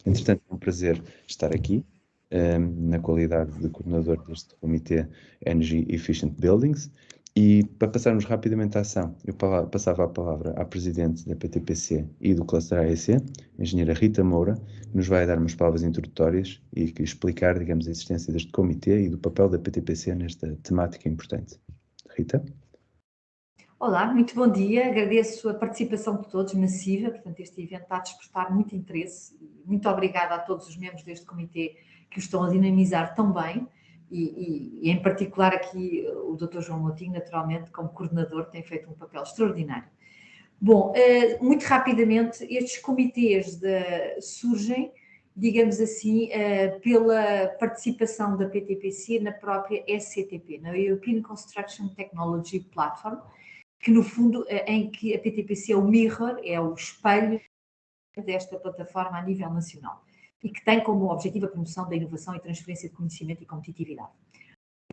Entretanto, é um prazer estar aqui, na qualidade de coordenador deste Comitê Energy Efficient Buildings. E para passarmos rapidamente à ação, eu passava a palavra à Presidente da PTPC e do Cluster AEC, a Engenheira Rita Moura, que nos vai dar umas palavras introdutórias e explicar, digamos, a existência deste Comitê e do papel da PTPC nesta temática importante. Rita? Olá, muito bom dia. Agradeço a participação de todos, massiva. Portanto, este evento está a despertar muito interesse. Muito obrigada a todos os membros deste comitê que o estão a dinamizar tão bem. E em particular aqui o Dr. João Moutinho, naturalmente, como coordenador, tem feito um papel extraordinário. Bom, muito rapidamente, estes comitês surgem, digamos assim, pela participação da PTPC na própria SCTP, na European Construction Technology Platform, que no fundo, em que a PTPC é o mirror, é o espelho desta plataforma a nível nacional e que tem como objetivo a promoção da inovação e transferência de conhecimento e competitividade.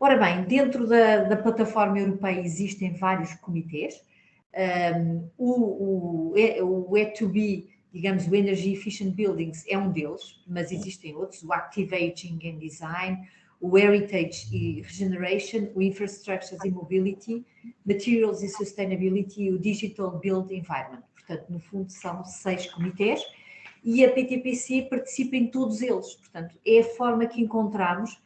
Ora bem, dentro da plataforma europeia existem vários comitês. O E2B, digamos, o Energy Efficient Buildings é um deles, mas existem outros, o Active Aging and Design, o Heritage e Regeneration, o Infrastructures e Mobility, Materials e Sustainability e o Digital Build Environment. Portanto, no fundo, são 6 comitês e a PTPC participa em todos eles. Portanto, é a forma que encontramos.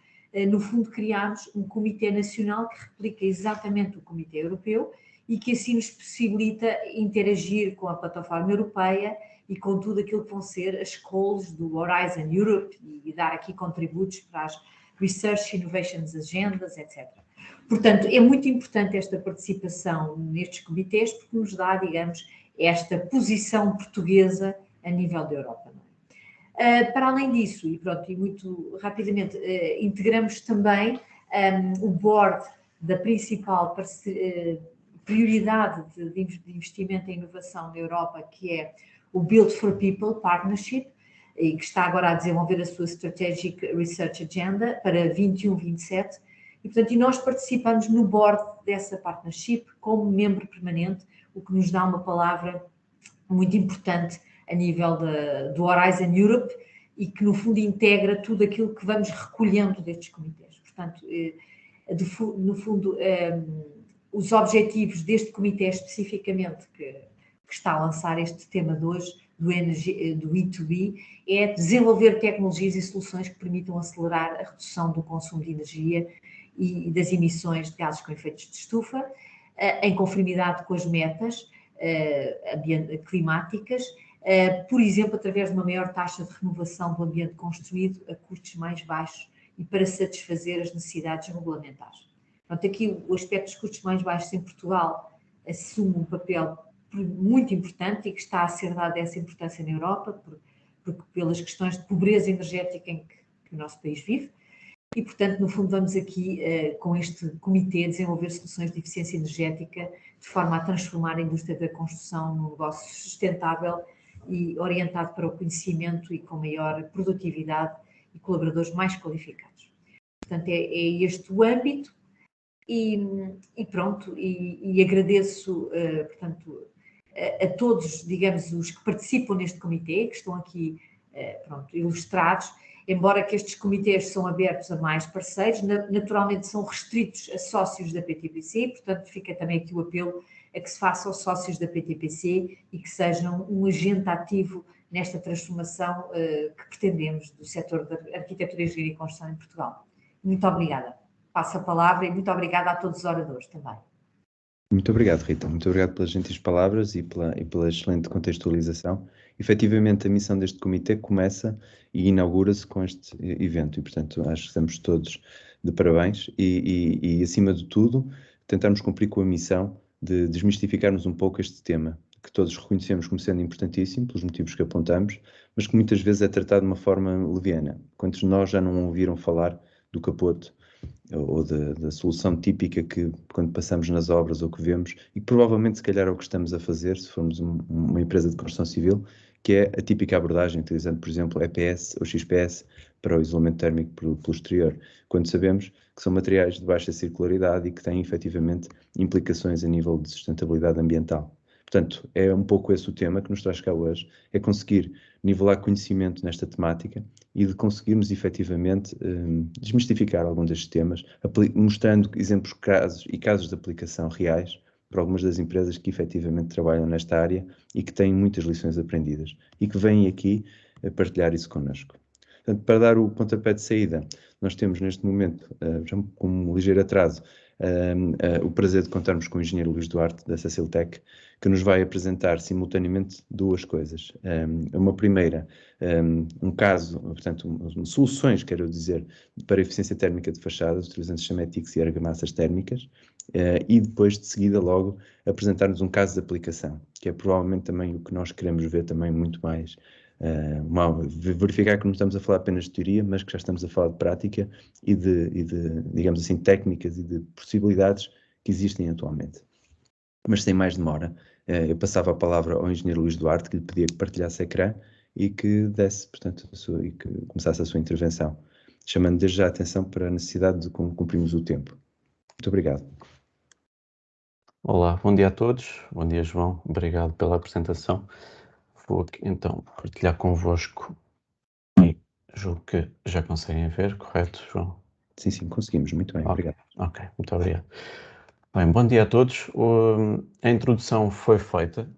No fundo, criámos um comitê nacional que replica exatamente o comitê europeu e que assim nos possibilita interagir com a plataforma europeia e com tudo aquilo que vão ser as calls do Horizon Europe e dar aqui contributos para as Research Innovations Agendas, etc. Portanto, é muito importante esta participação nestes comitês porque nos dá, digamos, esta posição portuguesa a nível da Europa. Para além disso, e pronto, e muito rapidamente, integramos também o board da principal prioridade de investimento em inovação na Europa, que é o Build for People Partnership, e que está agora a desenvolver a sua Strategic Research Agenda para 21-27, e portanto, e nós participamos no board dessa partnership como membro permanente, o que nos dá uma palavra muito importante a nível do Horizon Europe e que, no fundo, integra tudo aquilo que vamos recolhendo destes comitês. Portanto, no fundo, os objetivos deste comitê especificamente, que está a lançar este tema de hoje, do E2B, é desenvolver tecnologias e soluções que permitam acelerar a redução do consumo de energia e das emissões de gases com efeitos de estufa, em conformidade com as metas climáticas, por exemplo, através de uma maior taxa de renovação do ambiente construído a custos mais baixos e para satisfazer as necessidades regulamentares. Portanto, aqui o aspecto dos custos mais baixos em Portugal assume um papel muito importante e que está a ser dada essa importância na Europa, porque pelas questões de pobreza energética em que o nosso país vive. E, portanto, no fundo, vamos aqui, com este comitê, desenvolver soluções de eficiência energética de forma a transformar a indústria da construção num negócio sustentável e orientado para o conhecimento e com maior produtividade e colaboradores mais qualificados. Portanto, é este o âmbito e pronto, e agradeço, portanto, a todos, digamos, os que participam neste comitê, que estão aqui, pronto, ilustrados, embora que estes comitês são abertos a mais parceiros, naturalmente são restritos a sócios da PTPC, portanto fica também aqui o apelo a que se façam sócios da PTPC e que sejam um agente ativo nesta transformação que pretendemos do setor da arquitetura, engenharia e construção em Portugal. Muito obrigada. Passo a palavra e muito obrigada a todos os oradores também. Muito obrigado, Rita. Muito obrigado pelas gentis palavras e pela excelente contextualização. Efetivamente, a missão deste comitê começa e inaugura-se com este evento e, portanto, acho que estamos todos de parabéns e, acima de tudo, tentarmos cumprir com a missão de desmistificarmos um pouco este tema, que todos reconhecemos como sendo importantíssimo, pelos motivos que apontamos, mas que muitas vezes é tratado de uma forma leviana. Quantos de nós já não ouviram falar do capoto ou da solução típica que quando passamos nas obras ou que vemos, e que provavelmente se calhar é o que estamos a fazer se formos uma empresa de construção civil, que é a típica abordagem, utilizando, por exemplo, EPS ou XPS para o isolamento térmico pelo exterior, quando sabemos que são materiais de baixa circularidade e que têm efetivamente implicações a nível de sustentabilidade ambiental. Portanto, é um pouco esse o tema que nos traz cá hoje, é conseguir nivelar conhecimento nesta temática e de conseguirmos efetivamente desmistificar algum destes temas, mostrando exemplos casos de aplicação reais para algumas das empresas que efetivamente trabalham nesta área e que têm muitas lições aprendidas e que vêm aqui a partilhar isso connosco. Portanto, para dar o pontapé de saída, nós temos neste momento, já com um ligeiro atraso, o prazer de contarmos com o engenheiro Luís Duarte, da Ceciltec, que nos vai apresentar simultaneamente duas coisas. Uma primeira, um caso, portanto, soluções, quero dizer, para a eficiência térmica de fachadas, utilizando chametics e argamassas térmicas, e depois, de seguida, logo, apresentar-nos um caso de aplicação, que é provavelmente também o que nós queremos ver também muito mais, verificar que não estamos a falar apenas de teoria, mas que já estamos a falar de prática e de, digamos assim, técnicas e de possibilidades que existem atualmente. Mas sem mais demora, eu passava a palavra ao engenheiro Luís Duarte, que lhe pedia que partilhasse ecrã e que desse, portanto, e que começasse a sua intervenção, chamando desde já a atenção para a necessidade de cumprirmos o tempo. Muito obrigado. Olá, bom dia a todos. Bom dia, João. Obrigado pela apresentação. Vou aqui, então, partilhar convosco e julgo que já conseguem ver, correto, João? Sim, conseguimos. Muito bem, obrigado. Ok, muito obrigado. Bem, bom dia a todos. A introdução foi feita.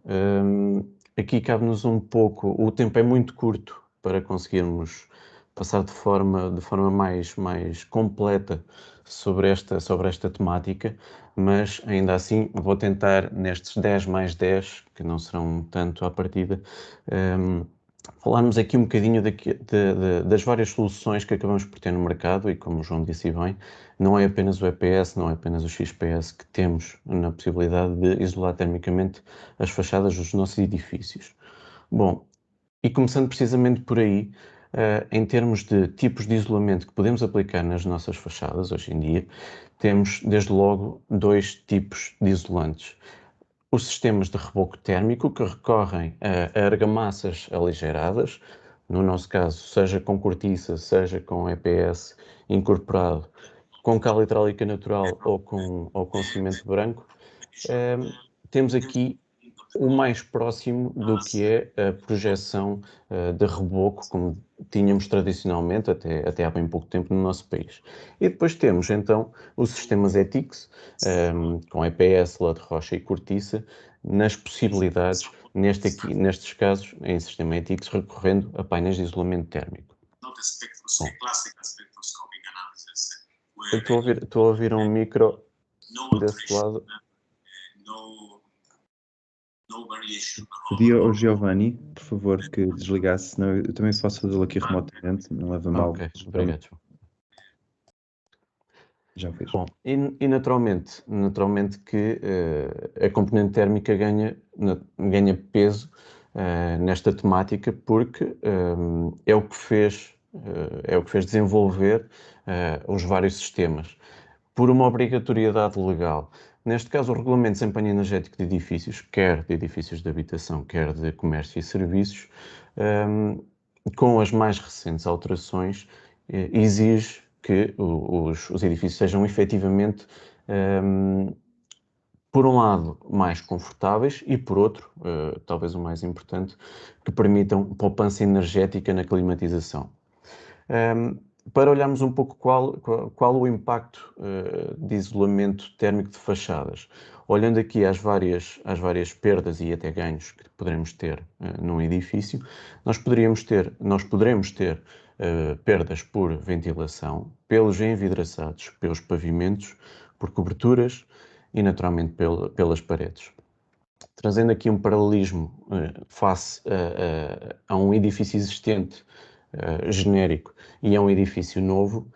Aqui cabe-nos um pouco, o tempo é muito curto para conseguirmos passar de forma mais completa sobre esta temática, mas ainda assim vou tentar, nestes 10 mais 10, que não serão tanto à partida, falarmos aqui um bocadinho das várias soluções que acabamos por ter no mercado e, como o João disse bem, não é apenas o EPS, não é apenas o XPS que temos na possibilidade de isolar termicamente as fachadas dos nossos edifícios. Bom, e começando precisamente por aí, em termos de tipos de isolamento que podemos aplicar nas nossas fachadas hoje em dia, temos desde logo dois tipos de isolantes. Os sistemas de reboco térmico, que recorrem a argamassas aligeradas, no nosso caso, seja com cortiça, seja com EPS incorporado, com cal hidráulica natural ou com cimento branco. Temos aqui o mais próximo do que é a projeção de reboco, como tínhamos tradicionalmente até há bem pouco tempo no nosso país. E depois temos, então, os sistemas ETICS, com EPS, lã de rocha e cortiça, nas possibilidades, nestes casos, em sistema ETICS, recorrendo a painéis de isolamento térmico. Bom, eu estou a ouvir um micro desse lado. Pedi ao Giovanni, por favor, que desligasse, senão eu também posso fazê-lo aqui remotamente, não leva mal. Ok, obrigado, João. Já fez. Bom, e naturalmente que a componente térmica ganha peso nesta temática porque é o que fez desenvolver os vários sistemas por uma obrigatoriedade legal. Neste caso, o Regulamento de Desempenho Energético de Edifícios, quer de edifícios de habitação, quer de comércio e serviços, com as mais recentes alterações, exige que os edifícios sejam efetivamente, por um lado, mais confortáveis e, por outro, talvez o mais importante, que permitam poupança energética na climatização. Para olharmos um pouco qual o impacto de isolamento térmico de fachadas, olhando aqui às várias perdas e até ganhos que poderemos ter num edifício, nós poderemos ter perdas por ventilação, pelos envidraçados, pelos pavimentos, por coberturas e naturalmente pelas paredes. Trazendo aqui um paralelismo face a um edifício existente genérico e a um edifício novo,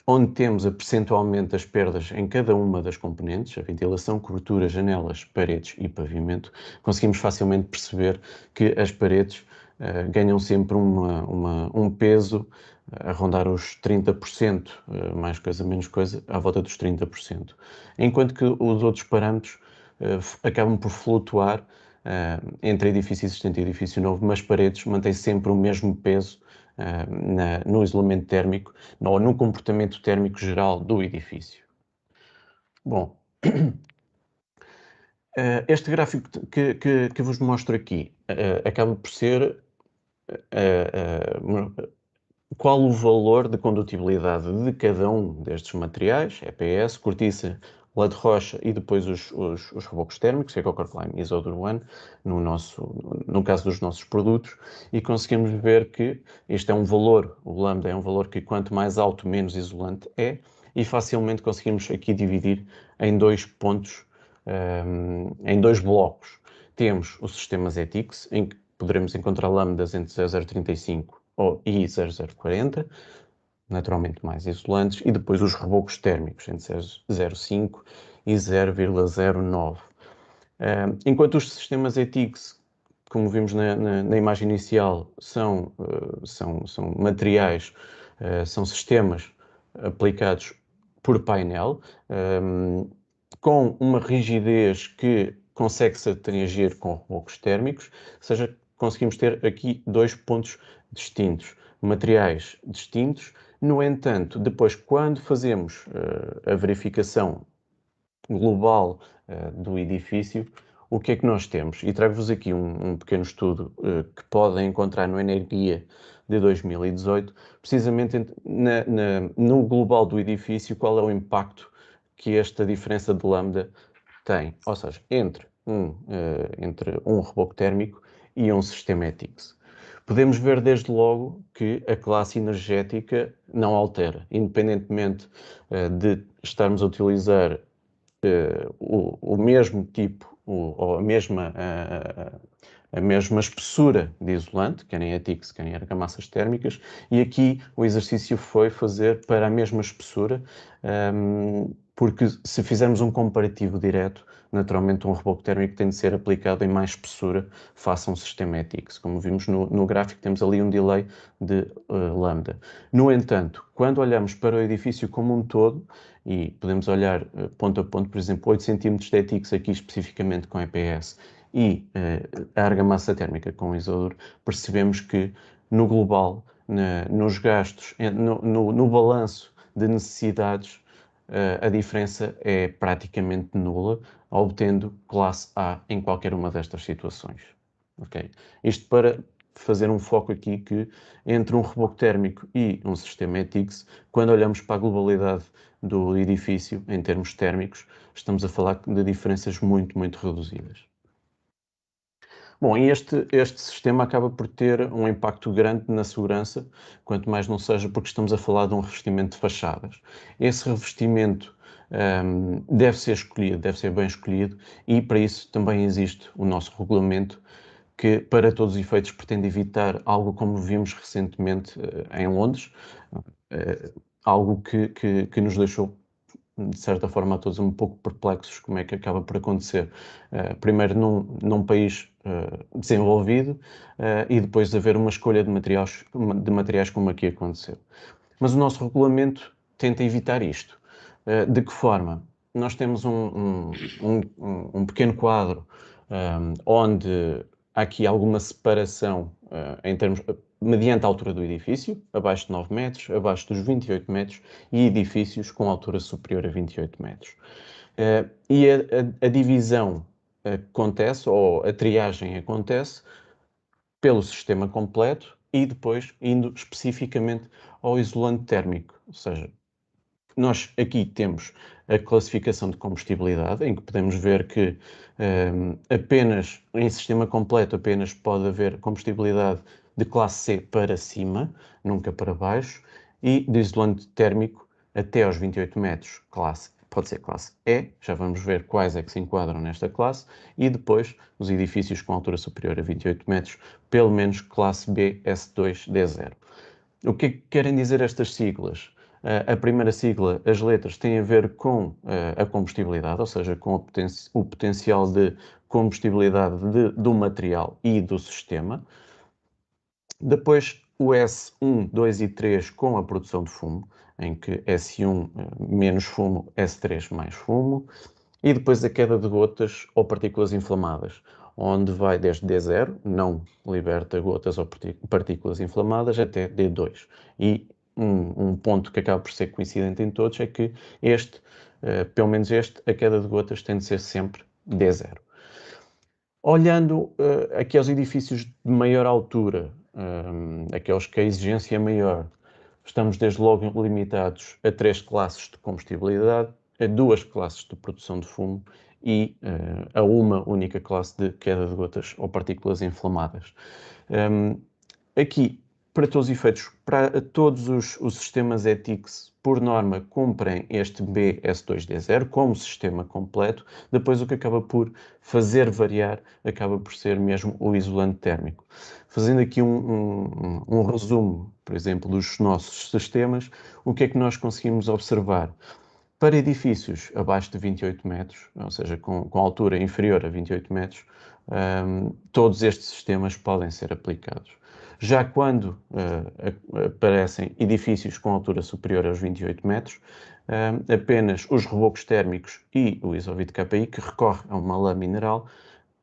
onde temos percentualmente as perdas em cada uma das componentes, a ventilação, cobertura, janelas, paredes e pavimento, conseguimos facilmente perceber que as paredes ganham sempre um peso a rondar os 30%, mais coisa, menos coisa, à volta dos 30%. Enquanto que os outros parâmetros acabam por flutuar entre edifício existente e edifício novo, mas paredes mantêm sempre o mesmo peso no isolamento térmico ou no comportamento térmico geral do edifício. Bom, Este gráfico que vos mostro aqui acaba por ser qual o valor de condutibilidade de cada um destes materiais, EPS, cortiça, lã de rocha e depois os rebocos térmicos, Ecocor-Lime e Isodor One, no caso dos nossos produtos, e conseguimos ver que este é um valor, o lambda é um valor que quanto mais alto, menos isolante é, e facilmente conseguimos aqui dividir em dois pontos, em dois blocos. Temos os sistemas ETICS, em que poderemos encontrar lambdas entre 0,035 e 0,040, naturalmente mais isolantes, e depois os rebocos térmicos entre 0,05 e 0,09. Enquanto os sistemas ETICS, como vimos na imagem inicial, são materiais, são sistemas aplicados por painel, com uma rigidez que consegue-se atingir com rebocos térmicos, ou seja, conseguimos ter aqui dois pontos distintos, materiais distintos. No entanto, depois, quando fazemos a verificação global do edifício, o que é que nós temos? E trago-vos aqui um pequeno estudo que podem encontrar no Energia de 2018, precisamente no global do edifício, qual é o impacto que esta diferença de lambda tem, ou seja, entre um reboco térmico e um sistema ETICS. Podemos ver desde logo que a classe energética não altera, independentemente de estarmos a utilizar o mesmo tipo, ou a mesma espessura de isolante, querem ETICS, querem argamassas térmicas, e aqui o exercício foi fazer para a mesma espessura, porque se fizermos um comparativo direto, naturalmente um reboco térmico tem de ser aplicado em mais espessura face a um sistema ETICS. Como vimos no gráfico, temos ali um delay de lambda. No entanto, quando olhamos para o edifício como um todo, e podemos olhar ponto a ponto, por exemplo, 8 cm de ETICS aqui especificamente com EPS e a argamassa térmica com Isodor, percebemos que no global, nos gastos, no balanço de necessidades, a diferença é praticamente nula, obtendo classe A em qualquer uma destas situações. Okay? Isto para fazer um foco aqui que entre um reboco térmico e um sistema ETICS, quando olhamos para a globalidade do edifício em termos térmicos, estamos a falar de diferenças muito, muito reduzidas. Bom, e este sistema acaba por ter um impacto grande na segurança, quanto mais não seja porque estamos a falar de um revestimento de fachadas. Esse revestimento deve ser escolhido, deve ser bem escolhido, e para isso também existe o nosso regulamento, que para todos os efeitos pretende evitar algo como vimos recentemente em Londres, algo que nos deixou, de certa forma, a todos um pouco perplexos como é que acaba por acontecer. Primeiro num país desenvolvido e depois de haver uma escolha de materiais como aqui aconteceu. Mas o nosso regulamento tenta evitar isto. De que forma? Nós temos um pequeno quadro onde há aqui alguma separação em termos, mediante a altura do edifício, abaixo de 9 metros, abaixo dos 28 metros, e edifícios com altura superior a 28 metros. E a divisão acontece, ou a triagem acontece, pelo sistema completo e depois indo especificamente ao isolante térmico. Ou seja, nós aqui temos a classificação de combustibilidade, em que podemos ver que apenas em sistema completo apenas pode haver combustibilidade de classe C para cima, nunca para baixo, e de isolante térmico até aos 28 metros, pode ser classe E, já vamos ver quais é que se enquadram nesta classe, e depois os edifícios com altura superior a 28 metros, pelo menos classe B, S2, D0. O que é que querem dizer estas siglas? A primeira sigla, as letras, têm a ver com a combustibilidade, ou seja, com o potencial de combustibilidade do material e do sistema. Depois o S1, 2 e 3 com a produção de fumo, em que S1 menos fumo, S3 mais fumo. E depois a queda de gotas ou partículas inflamadas, onde vai desde D0, não liberta gotas ou partículas inflamadas, até D2. E um ponto que acaba por ser coincidente em todos é que pelo menos a queda de gotas tem de ser sempre D0. Olhando aqui aos edifícios de maior altura, aqueles que a exigência é maior, estamos desde logo limitados a 3 classes de combustibilidade, a 2 classes de produção de fumo e a uma única classe de queda de gotas ou partículas inflamadas. Aqui, para todos os efeitos, para todos os sistemas ETICS, por norma, cumprem este BS2D0 como sistema completo. Depois, o que acaba por fazer variar acaba por ser mesmo o isolante térmico. Fazendo aqui um resumo, por exemplo, dos nossos sistemas, o que é que nós conseguimos observar? Para edifícios abaixo de 28 metros, ou seja, com altura inferior a 28 metros, todos estes sistemas podem ser aplicados. Já quando aparecem edifícios com altura superior aos 28 metros, apenas os rebocos térmicos e o Isovit KPI, que recorre a uma lã mineral,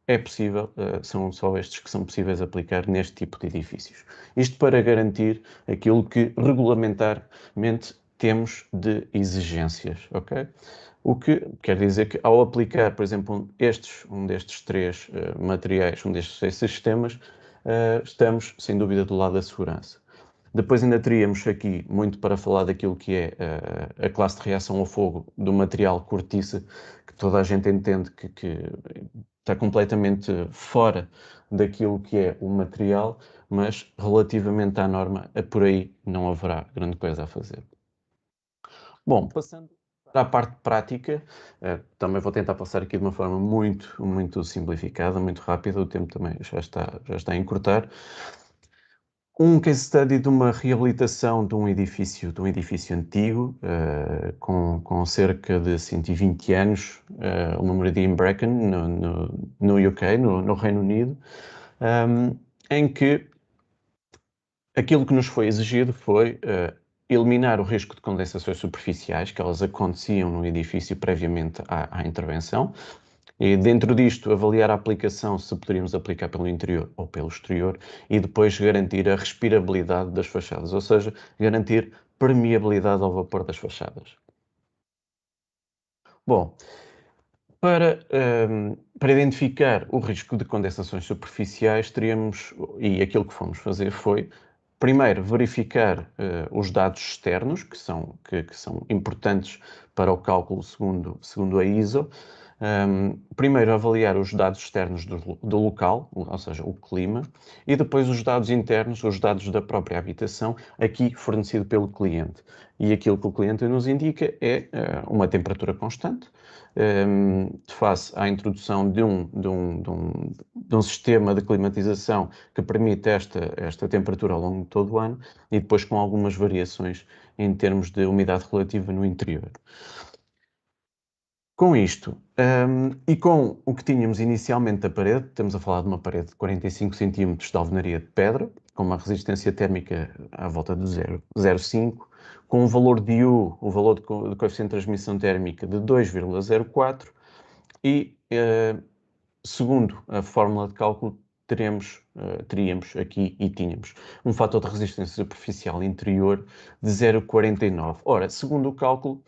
é possível, são só estes que são possíveis aplicar neste tipo de edifícios. Isto para garantir aquilo que regulamentarmente temos de exigências, ok? O que quer dizer que ao aplicar, por exemplo, um destes 3 materiais, um destes 6 sistemas, estamos, sem dúvida, do lado da segurança. Depois ainda teríamos aqui muito para falar daquilo que é a classe de reação ao fogo do material cortiça, que toda a gente entende que está completamente fora daquilo que é o material, mas relativamente à norma, por aí não haverá grande coisa a fazer. Bom, passando para a parte prática, também vou tentar passar aqui de uma forma muito simplificada, muito rápida, o tempo também já está a encurtar. Um case study de uma reabilitação de um edifício antigo, com cerca de 120 anos, uma moradia em Brecon, no UK, no Reino Unido, em que aquilo que nos foi exigido foi eliminar o risco de condensações superficiais, que elas aconteciam no edifício previamente à intervenção, e dentro disto avaliar a aplicação, se poderíamos aplicar pelo interior ou pelo exterior, e depois garantir a respirabilidade das fachadas, ou seja, garantir permeabilidade ao vapor das fachadas. Bom, para identificar o risco de condensações superficiais, teríamos, e aquilo que fomos fazer foi, primeiro, verificar os dados externos, que são importantes para o cálculo segundo a ISO. Primeiro, avaliar os dados externos do local, ou seja, o clima, e depois os dados internos, os dados da própria habitação, aqui fornecido pelo cliente. E aquilo que o cliente nos indica é uma temperatura constante, face à introdução de um sistema de climatização que permite esta temperatura ao longo de todo o ano e depois com algumas variações em termos de umidade relativa no interior. Com isto, e com o que tínhamos inicialmente da parede, estamos a falar de uma parede de 45 cm de alvenaria de pedra, com uma resistência térmica à volta de 0,5, com um valor de U, o valor de coeficiente de transmissão térmica de 2,04 e, segundo a fórmula de cálculo, teríamos aqui e tínhamos um fator de resistência superficial interior de 0,49. Ora, segundo o cálculo,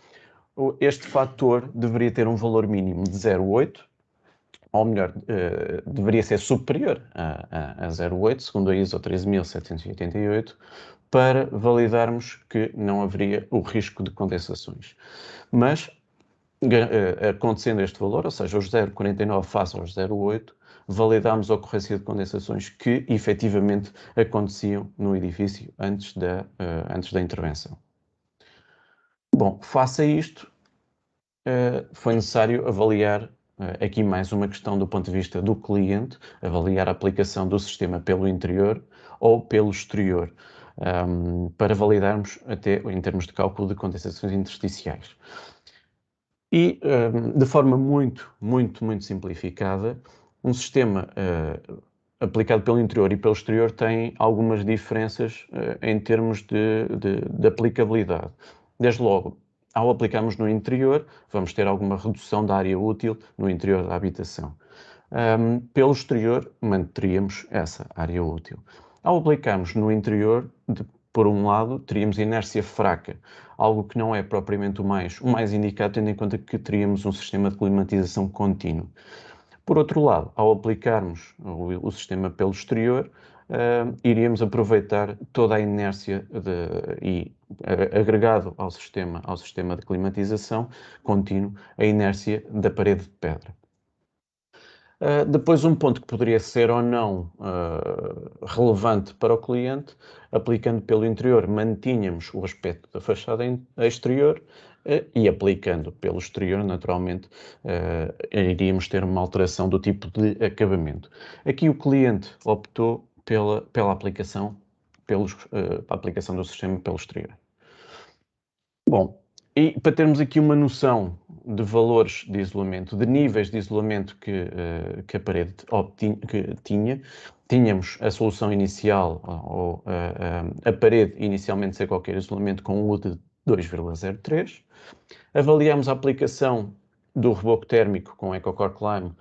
este fator deveria ter um valor mínimo de 0,8, ou melhor, deveria ser superior a 0,8, segundo a ISO 13788, para validarmos que não haveria o risco de condensações. Mas, acontecendo este valor, ou seja, os 0,49 face aos 0,8, validámos a ocorrência de condensações que efetivamente aconteciam no edifício antes da intervenção. Bom, face a isto, foi necessário avaliar aqui mais uma questão do ponto de vista do cliente, avaliar a aplicação do sistema pelo interior ou pelo exterior, para validarmos até em termos de cálculo de condensações intersticiais. E, de forma muito simplificada, um sistema aplicado pelo interior e pelo exterior tem algumas diferenças em termos de aplicabilidade. Desde logo, ao aplicarmos no interior, vamos ter alguma redução da área útil no interior da habitação. Pelo exterior, manteríamos essa área útil. Ao aplicarmos no interior, por um lado, teríamos inércia fraca, algo que não é propriamente o mais indicado, tendo em conta que teríamos um sistema de climatização contínuo. Por outro lado, ao aplicarmos o sistema pelo exterior, iríamos aproveitar toda a inércia e agregado ao sistema de climatização contínuo, a inércia da parede de pedra. Depois, um ponto que poderia ser ou não relevante para o cliente, aplicando pelo interior, mantínhamos o aspecto da fachada exterior e aplicando pelo exterior, naturalmente, iríamos ter uma alteração do tipo de acabamento. Aqui o cliente optou pela aplicação, a aplicação do sistema pelo exterior. Bom, e para termos aqui uma noção de valores de isolamento, de níveis de isolamento que a parede tínhamos a solução inicial, ou a parede inicialmente sem qualquer isolamento, com um U de 2,03. Avaliamos a aplicação do reboco térmico com EcoCore Climb,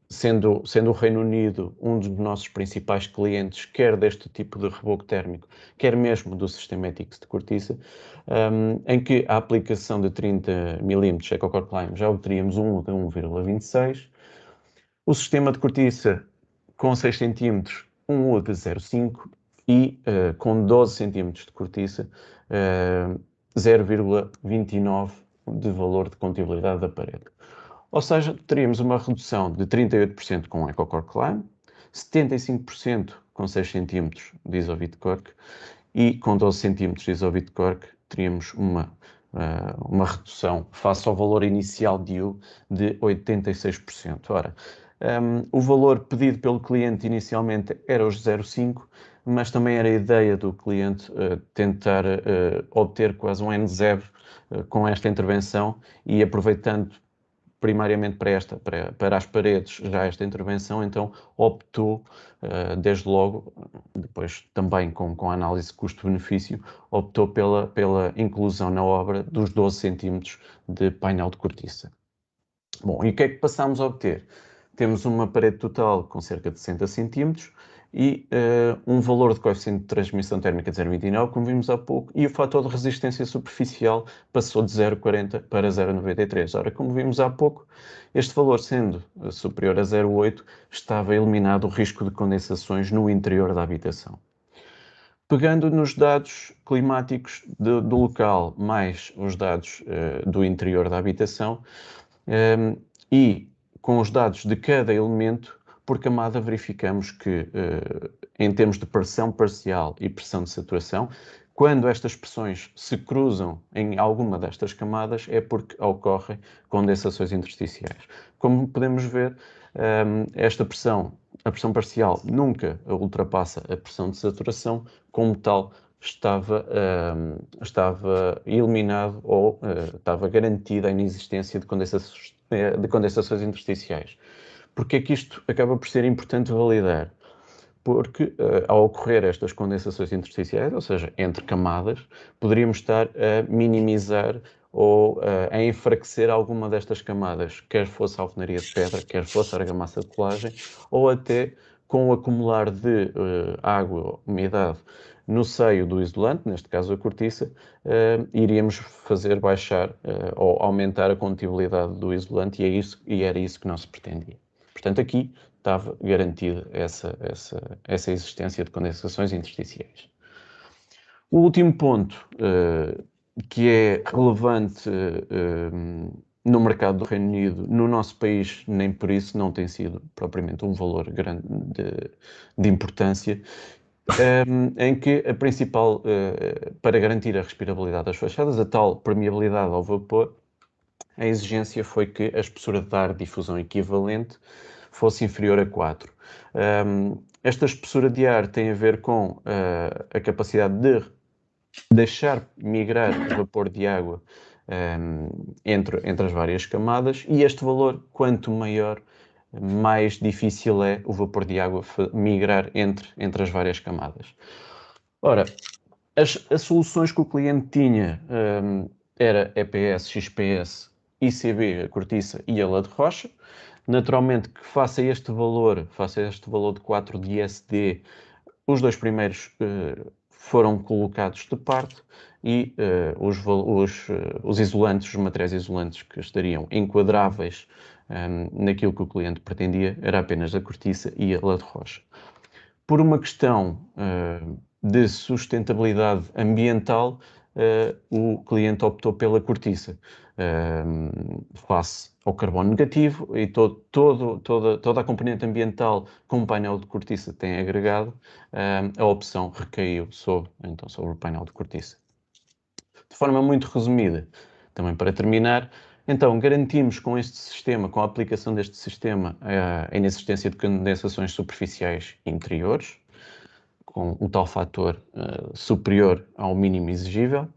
sendo o Reino Unido um dos nossos principais clientes, quer deste tipo de reboco térmico, quer mesmo do Systematics de cortiça, em que a aplicação de 30 mm EcoCore Climb já obteríamos um de 1,26. O sistema de cortiça com 6 cm, um U de 0,5 e com 12 cm de cortiça, 0,29 de valor de contibilidade da parede. Ou seja, teríamos uma redução de 38% com EcoCore Climb, 75% com 6 cm de Isovit Cork e com 12 cm de Isovit Cork teríamos uma redução face ao valor inicial de U de 86%. Ora, o valor pedido pelo cliente inicialmente era os 0,5, mas também era a ideia do cliente tentar obter quase um N0 com esta intervenção e aproveitando primariamente para as paredes já esta intervenção, então optou, desde logo, depois também com a análise custo-benefício, optou pela inclusão na obra dos 12 cm de painel de cortiça. Bom, e o que é que passámos a obter? Temos uma parede total com cerca de 60 cm e um valor de coeficiente de transmissão térmica de 0,29, como vimos há pouco, e o fator de resistência superficial passou de 0,40 para 0,93. Ora, como vimos há pouco, este valor sendo superior a 0,8, estava eliminado o risco de condensações no interior da habitação. Pegando nos dados climáticos do local, mais os dados do interior da habitação, e com os dados de cada elemento, por camada verificamos que, em termos de pressão parcial e pressão de saturação, quando estas pressões se cruzam em alguma destas camadas, é porque ocorrem condensações intersticiais. Como podemos ver, a pressão parcial nunca ultrapassa a pressão de saturação, como tal, estava eliminado ou estava garantida a inexistência de condensações intersticiais. Porque é que isto acaba por ser importante validar? Porque ao ocorrer estas condensações intersticiais, ou seja, entre camadas, poderíamos estar a minimizar ou a enfraquecer alguma destas camadas, quer fosse a alvenaria de pedra, quer fosse a argamassa de colagem, ou até com o acumular de água, umidade, no seio do isolante, neste caso a cortiça, iríamos fazer baixar ou aumentar a condutibilidade do isolante e era isso que não se pretendia. Portanto, aqui estava garantida essa existência de condensações intersticiais. O último ponto que é relevante no mercado do Reino Unido, no nosso país, nem por isso não tem sido propriamente um valor grande de importância, em que a principal, para garantir a respirabilidade das fachadas, a tal permeabilidade ao vapor, a exigência foi que a espessura de ar de difusão equivalente fosse inferior a 4. Esta espessura de ar tem a ver com a capacidade de deixar migrar o vapor de água entre as várias camadas, e este valor, quanto maior, mais difícil é o vapor de água migrar entre as várias camadas. Ora, as soluções que o cliente tinha era EPS, XPS, ICB, a cortiça e a lã de rocha. Naturalmente que face a este valor de 4 de ISD, os dois primeiros foram colocados de parte e os isolantes, os materiais isolantes que estariam enquadráveis naquilo que o cliente pretendia, era apenas a cortiça e a lã de rocha. Por uma questão de sustentabilidade ambiental, o cliente optou pela cortiça, face ao carbono negativo e toda a componente ambiental que um painel de cortiça tem agregado, a opção recaiu sobre o painel de cortiça. De forma muito resumida, também para terminar, então garantimos com este sistema, com a aplicação deste sistema, a inexistência de condensações superficiais interiores, com o tal fator superior ao mínimo exigível.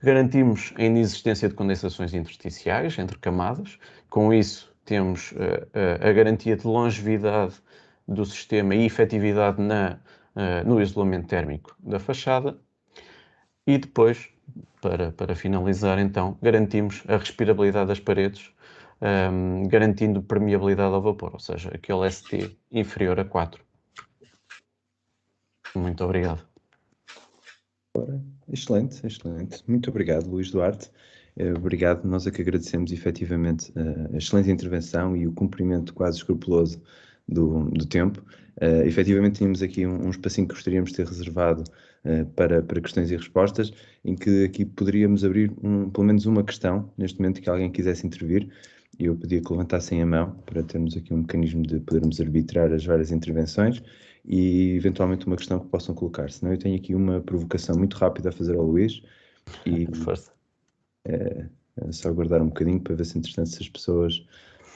Garantimos a inexistência de condensações intersticiais entre camadas. Com isso, temos a garantia de longevidade do sistema e efetividade no isolamento térmico da fachada. E depois, para finalizar, então, garantimos a respirabilidade das paredes, garantindo permeabilidade ao vapor, ou seja, aquele ST inferior a 4. Muito obrigado. Excelente, excelente. Muito obrigado, Luís Duarte. Obrigado. Nós é que agradecemos efetivamente a excelente intervenção e o cumprimento quase escrupuloso do tempo. Efetivamente tínhamos aqui um espacinho que gostaríamos de ter reservado para questões e respostas, em que aqui poderíamos abrir pelo menos uma questão, neste momento, que alguém quisesse intervir. E eu pedia que levantassem a mão para termos aqui um mecanismo de podermos arbitrar as várias intervenções e eventualmente uma questão que possam colocar. Senão eu tenho aqui uma provocação muito rápida a fazer ao Luís e Força. É só aguardar um bocadinho para ver se entretanto se as pessoas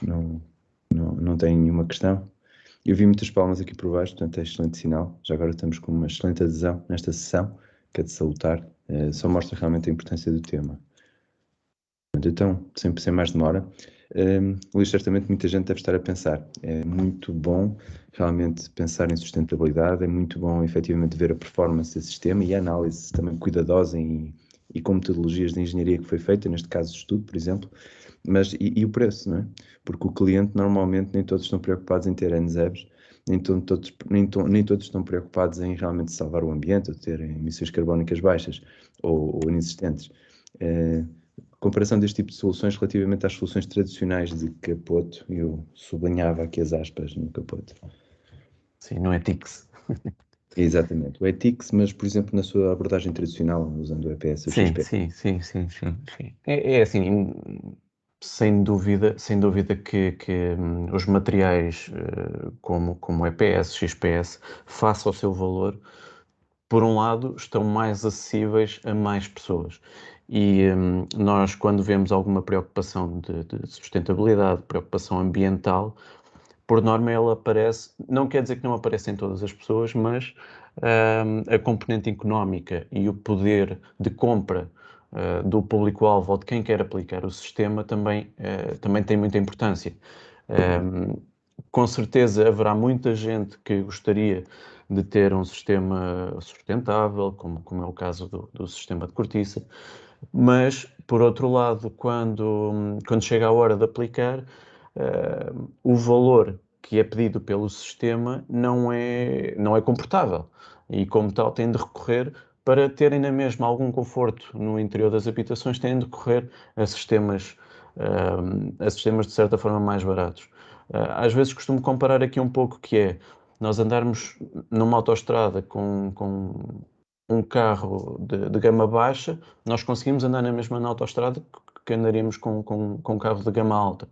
não têm nenhuma questão. Eu vi muitas palmas aqui por baixo, portanto é excelente sinal. Já agora estamos com uma excelente adesão nesta sessão, que é de salutar. Só mostra realmente a importância do tema. Então, sem mais demora, Luís, certamente muita gente deve estar a pensar. É muito bom realmente pensar em sustentabilidade, é muito bom efetivamente ver a performance desse sistema e a análise também cuidadosa e com metodologias de engenharia que foi feita, neste caso de estudo, por exemplo, mas e o preço, não é? Porque o cliente normalmente nem todos estão preocupados em ter NZEBs, nem todos estão preocupados em realmente salvar o ambiente, ou ter emissões carbónicas baixas ou inexistentes. Comparação deste tipo de soluções relativamente às soluções tradicionais de capoto, eu sublinhava aqui as aspas no capoto. Sim, não é TICS. Exatamente, o ETICS, mas por exemplo na sua abordagem tradicional, usando o EPS ou Sim, XP. sim. É assim, sem dúvida que os materiais como EPS, XPS, face ao seu valor, por um lado, estão mais acessíveis a mais pessoas. E nós, quando vemos alguma preocupação de sustentabilidade, preocupação ambiental, por norma ela aparece, não quer dizer que não apareça em todas as pessoas, mas a componente económica e o poder de compra do público-alvo ou de quem quer aplicar o sistema também tem muita importância. Com certeza haverá muita gente que gostaria de ter um sistema sustentável, como é o caso do sistema de cortiça, mas, por outro lado, quando chega a hora de aplicar, o valor que é pedido pelo sistema não é comportável e, como tal, têm de recorrer, para terem na mesma algum conforto no interior das habitações, têm de recorrer a sistemas de certa forma mais baratos. Às vezes costumo comparar aqui um pouco que é nós andarmos numa autoestrada com um carro de gama baixa, nós conseguimos andar na mesma na autoestrada que andaríamos com um carro de gama alta.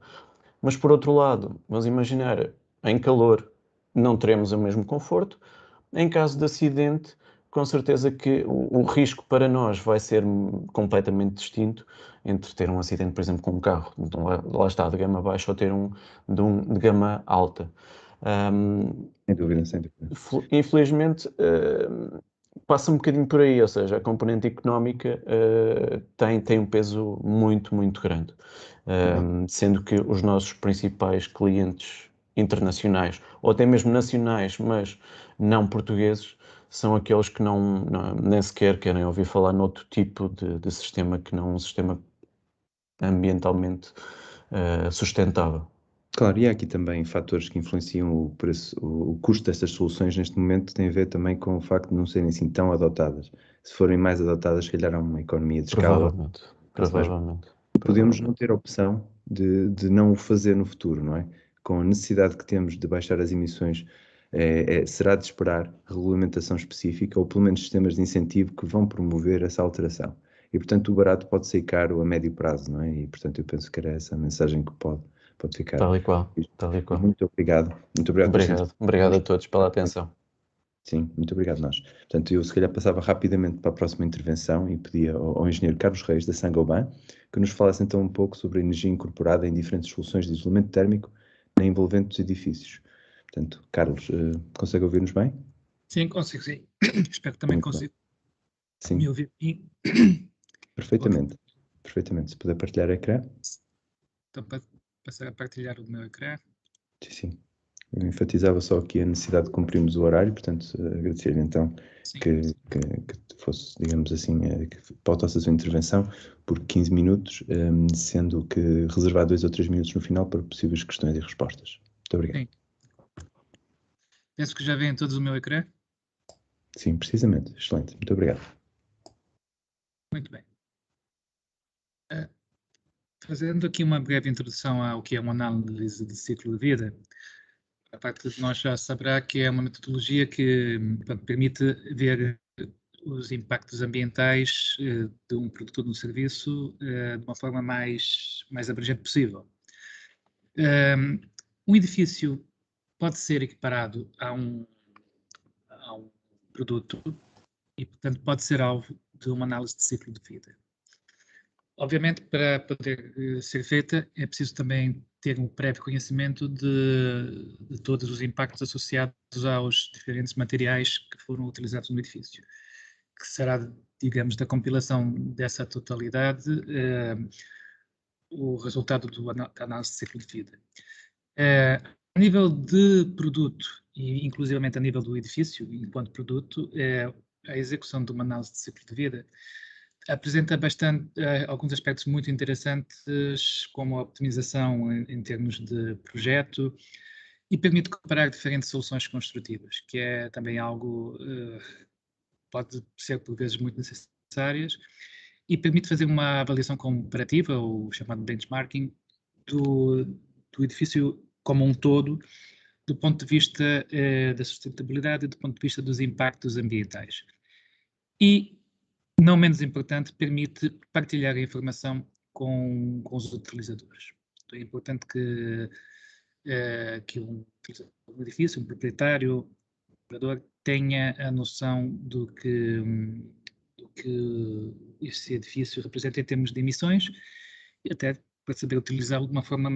Mas, por outro lado, vamos imaginar, em calor não teremos o mesmo conforto. Em caso de acidente, com certeza que o risco para nós vai ser completamente distinto entre ter um acidente, por exemplo, com um carro, lá está, de gama baixa, ou ter de gama alta. Sem dúvida, sem dúvida. Infelizmente, passa um bocadinho por aí, ou seja, a componente económica tem um peso muito, muito grande. Sendo que os nossos principais clientes internacionais, ou até mesmo nacionais, mas não portugueses, são aqueles que nem sequer querem ouvir falar noutro tipo de sistema que não um sistema ambientalmente sustentável. Claro, e há aqui também fatores que influenciam o preço, o custo destas soluções neste momento tem a ver também com o facto de não serem assim tão adotadas. Se forem mais adotadas, se calhar há uma economia de escala. Provavelmente. podemos não ter a opção de não o fazer no futuro, não é? Com a necessidade que temos de baixar as emissões, será de esperar regulamentação específica ou pelo menos sistemas de incentivo que vão promover essa alteração. E, portanto, o barato pode ser caro a médio prazo, não é? E, portanto, eu penso que era essa a mensagem que pode ficar. Tal e qual, tal e qual. Muito obrigado. Muito obrigado. Obrigado a todos pela atenção. Sim, muito obrigado nós. Portanto, eu se calhar passava rapidamente para a próxima intervenção e pedia ao engenheiro Carlos Reis, da Saint-Gobain, que nos falasse então um pouco sobre a energia incorporada em diferentes soluções de isolamento térmico na envolvente dos edifícios. Portanto, Carlos, consegue ouvir-nos bem? Sim, consigo, sim. Espero que também consiga me ouvir. Perfeitamente. Perfeitamente. Se puder partilhar o ecrã. Então, passar a partilhar o meu ecrã. Sim. Eu enfatizava só aqui a necessidade de cumprirmos o horário, portanto, agradecer-lhe então que fosse, digamos assim, que pautasse a sua intervenção por 15 minutos, sendo que reservar 2 ou 3 minutos no final para possíveis questões e respostas. Muito obrigado. Sim. Penso que já veem todos o meu ecrã. Sim, precisamente. Excelente. Muito obrigado. Muito bem. Fazendo aqui uma breve introdução ao que é uma análise de ciclo de vida, a parte de nós já saberá que é uma metodologia que permite ver os impactos ambientais de um produto ou de um serviço de uma forma mais abrangente possível. Um edifício pode ser equiparado a um produto e, portanto, pode ser alvo de uma análise de ciclo de vida. Obviamente, para poder ser feita, é preciso também ter um prévio conhecimento de todos os impactos associados aos diferentes materiais que foram utilizados no edifício, que será, digamos, da compilação dessa totalidade o resultado da análise de ciclo de vida. A nível de produto, e inclusivamente a nível do edifício, enquanto produto, a execução de uma análise de ciclo de vida apresenta alguns aspectos muito interessantes, como a optimização em termos de projeto, e permite comparar diferentes soluções construtivas, que é também algo pode ser por vezes muito necessárias, e permite fazer uma avaliação comparativa, ou chamado benchmarking, do edifício como um todo, do ponto de vista da sustentabilidade e do ponto de vista dos impactos ambientais. E, não menos importante, permite partilhar a informação com os utilizadores. Então, é importante que um edifício, um proprietário, um operador, tenha a noção do que esse edifício representa em termos de emissões, e até para saber utilizá-lo de uma forma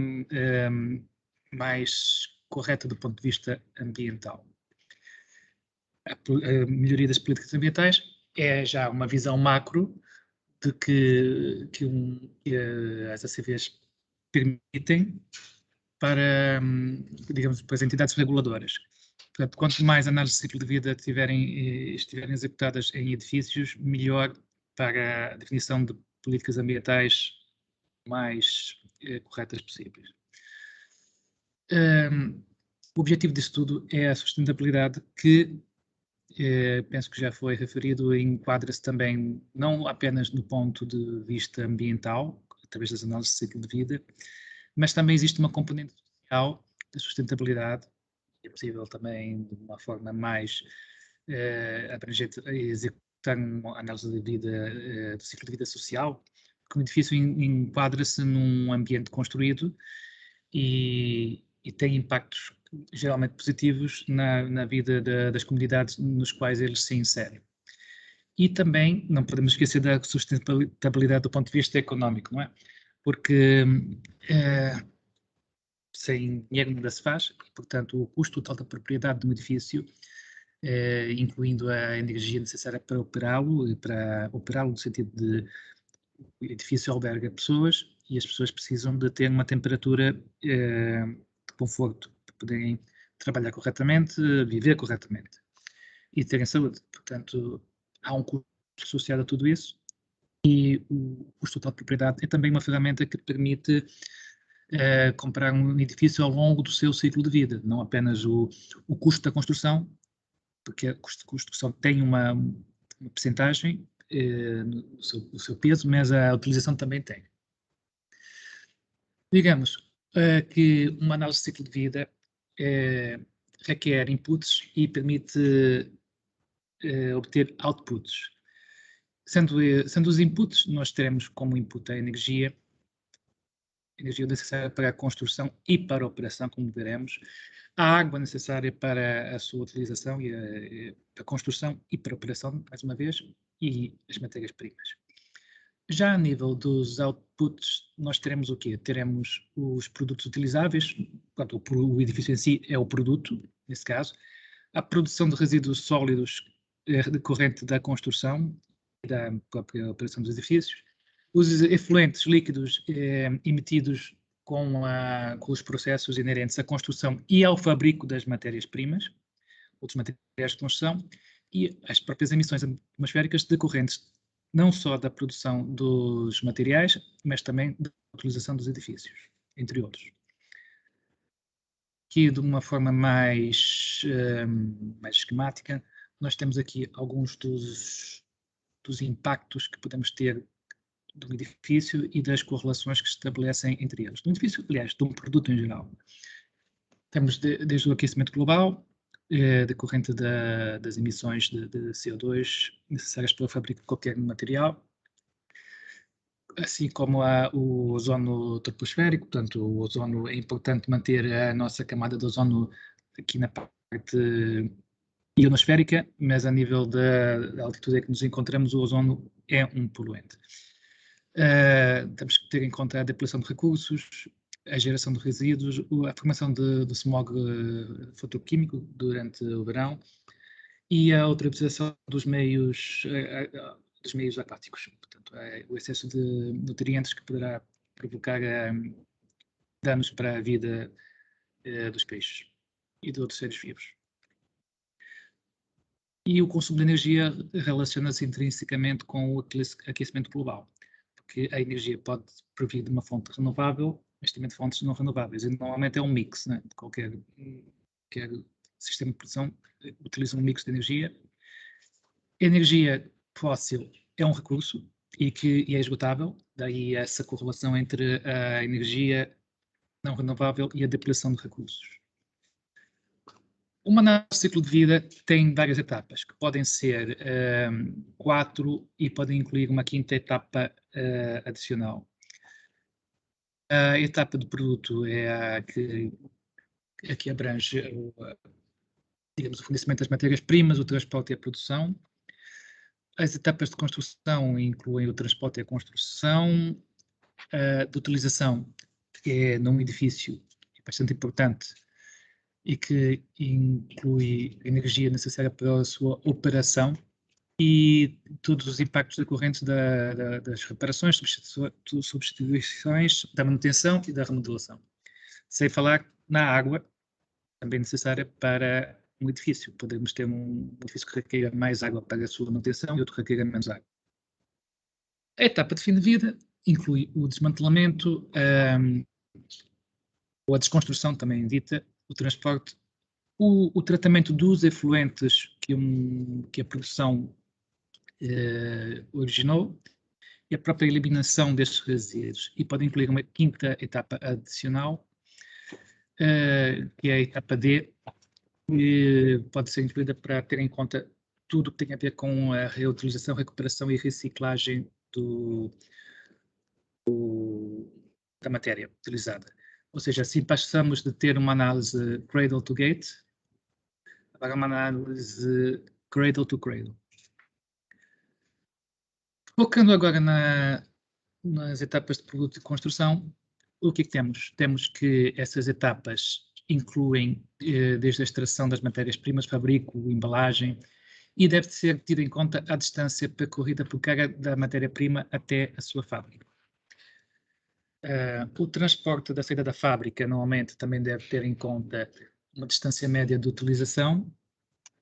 mais correta do ponto de vista ambiental. A melhoria das políticas ambientais é já uma visão macro de que as ACVs permitem para, digamos, para as entidades reguladoras. Portanto, quanto mais análises de ciclo de vida estiverem executadas em edifícios, melhor para a definição de políticas ambientais mais corretas possíveis. O objetivo disso tudo é a sustentabilidade, que penso que já foi referido, enquadra-se também não apenas no ponto de vista ambiental, através das análises de ciclo de vida, mas também existe uma componente social da sustentabilidade. É possível também, de uma forma mais abrangente, executar uma análise de vida, do ciclo de vida social, porque o edifício enquadra-se num ambiente construído e tem impactos geralmente positivos na vida das comunidades nos quais eles se inserem. E também não podemos esquecer da sustentabilidade do ponto de vista económico, não é? Porque sem dinheiro nada se faz, e, portanto, o custo total da propriedade de um edifício, incluindo a energia necessária para operá-lo, no sentido de o edifício alberga pessoas e as pessoas precisam de ter uma temperatura de conforto para poderem trabalhar corretamente, viver corretamente e terem saúde. Portanto, há um custo associado a tudo isso, e o custo total de propriedade é também uma ferramenta que permite comprar um edifício ao longo do seu ciclo de vida, não apenas o custo da construção, porque o custo de construção tem uma percentagem no seu peso, mas a utilização também tem. Digamos que uma análise de ciclo de vida requer inputs e permite obter outputs. Sendo os inputs, nós teremos como input a energia necessária para a construção e para a operação, como veremos, a água necessária para a sua utilização e a construção e para a operação, mais uma vez, e as matérias-primas. Já a nível dos outputs, nós teremos o quê? Teremos os produtos utilizáveis, portanto, o edifício em si é o produto, nesse caso, a produção de resíduos sólidos decorrente da construção e da própria operação dos edifícios, os efluentes líquidos emitidos com os processos inerentes à construção e ao fabrico das matérias-primas, outros materiais de construção, e as próprias emissões atmosféricas decorrentes não só da produção dos materiais, mas também da utilização dos edifícios, entre outros. Aqui, de uma forma mais esquemática, nós temos aqui alguns dos impactos que podemos ter de um edifício e das correlações que se estabelecem entre eles. De um edifício, aliás, de um produto em geral. Temos desde o aquecimento global, decorrente das emissões de CO2 necessárias para o fabrico de qualquer material, assim como o ozono troposférico. Portanto, o ozono, é importante manter a nossa camada de ozono aqui na parte ionosférica, mas a nível da altitude em que nos encontramos, o ozono é um poluente. Temos que ter em conta a depleção de recursos, a geração de resíduos, a formação de smog fotoquímico durante o verão e a utilização dos meios aquáticos. Portanto, o excesso de nutrientes que poderá provocar danos para a vida dos peixes e de outros seres vivos. E o consumo de energia relaciona-se intrinsecamente com o aquecimento global, porque a energia pode provir de uma fonte renovável, mas também de fontes não renováveis. E normalmente é um mix, né? Qualquer sistema de produção utiliza um mix de energia. Energia fóssil é um recurso e é esgotável, daí essa correlação entre a energia não renovável e a depleção de recursos. Uma análise de ciclo de vida tem várias etapas, que podem ser 4 e podem incluir uma quinta etapa adicional. A etapa do produto é a que abrange, digamos, o fornecimento das matérias-primas, o transporte e a produção. As etapas de construção incluem o transporte e a construção, de utilização, que é num edifício, é bastante importante, e que inclui a energia necessária para a sua operação e todos os impactos decorrentes das reparações, substituições, da manutenção e da remodelação. Sem falar na água, também necessária para um edifício. Podemos ter um edifício que requeira mais água para a sua manutenção e outro que requeira menos água. A etapa de fim de vida inclui o desmantelamento, ou a desconstrução também dita, o transporte, o tratamento dos efluentes que a produção originou e a própria eliminação destes resíduos. E pode incluir uma quinta etapa adicional, que é a etapa D, que pode ser incluída para ter em conta tudo o que tem a ver com a reutilização, recuperação e reciclagem da matéria utilizada. Ou seja, assim passamos de ter uma análise cradle to gate para uma análise cradle to cradle. Focando agora nas etapas de produto e construção, o que é que temos? Temos que essas etapas incluem desde a extração das matérias-primas, fabrico, embalagem, e deve ser tida em conta a distância percorrida por cada da matéria-prima até a sua fábrica. O transporte da saída da fábrica, normalmente, também deve ter em conta uma distância média de utilização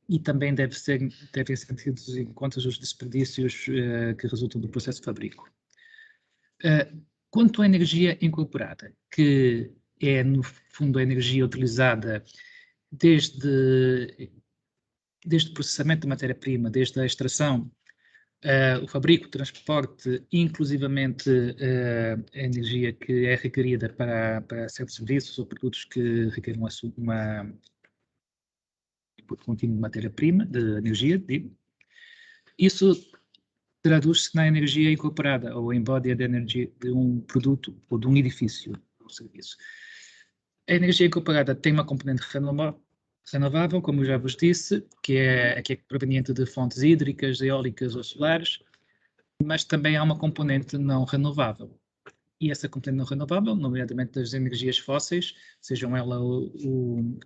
e também devem ser tidos em conta os desperdícios que resultam do processo de fabrico. Quanto à energia incorporada, que é, no fundo, a energia utilizada desde o processamento da matéria-prima, desde a extração o fabrico, o transporte, inclusivamente a energia que é requerida para certos serviços ou produtos que requerem uma contínuo de matéria-prima, de energia, digo. Isso traduz-se na energia incorporada ou embodied energy de um produto ou de um edifício ou serviço. A energia incorporada tem uma componente renovável, como eu já vos disse, que é proveniente de fontes hídricas, eólicas ou solares, mas também há uma componente não renovável. E essa componente não renovável, nomeadamente das energias fósseis, sejam elas o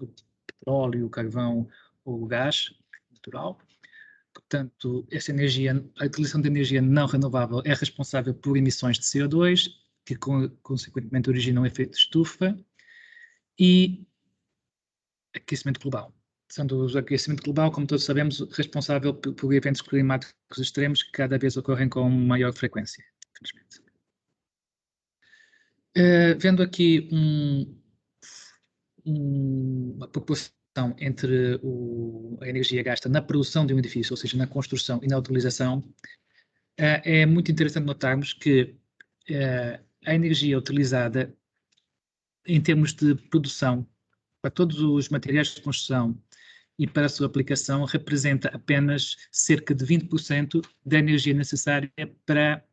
petróleo, o carvão ou o gás natural. Portanto, essa energia, a utilização de energia não renovável é responsável por emissões de CO2, que consequentemente originam efeito de estufa e aquecimento global. Sendo o aquecimento global, como todos sabemos, responsável por eventos climáticos extremos que cada vez ocorrem com maior frequência, infelizmente. Vendo aqui uma proporção entre a energia gasta na produção de um edifício, ou seja, na construção e na utilização, é muito interessante notarmos que a energia utilizada em termos de produção para todos os materiais de construção e para a sua aplicação representa apenas cerca de 20% da energia necessária para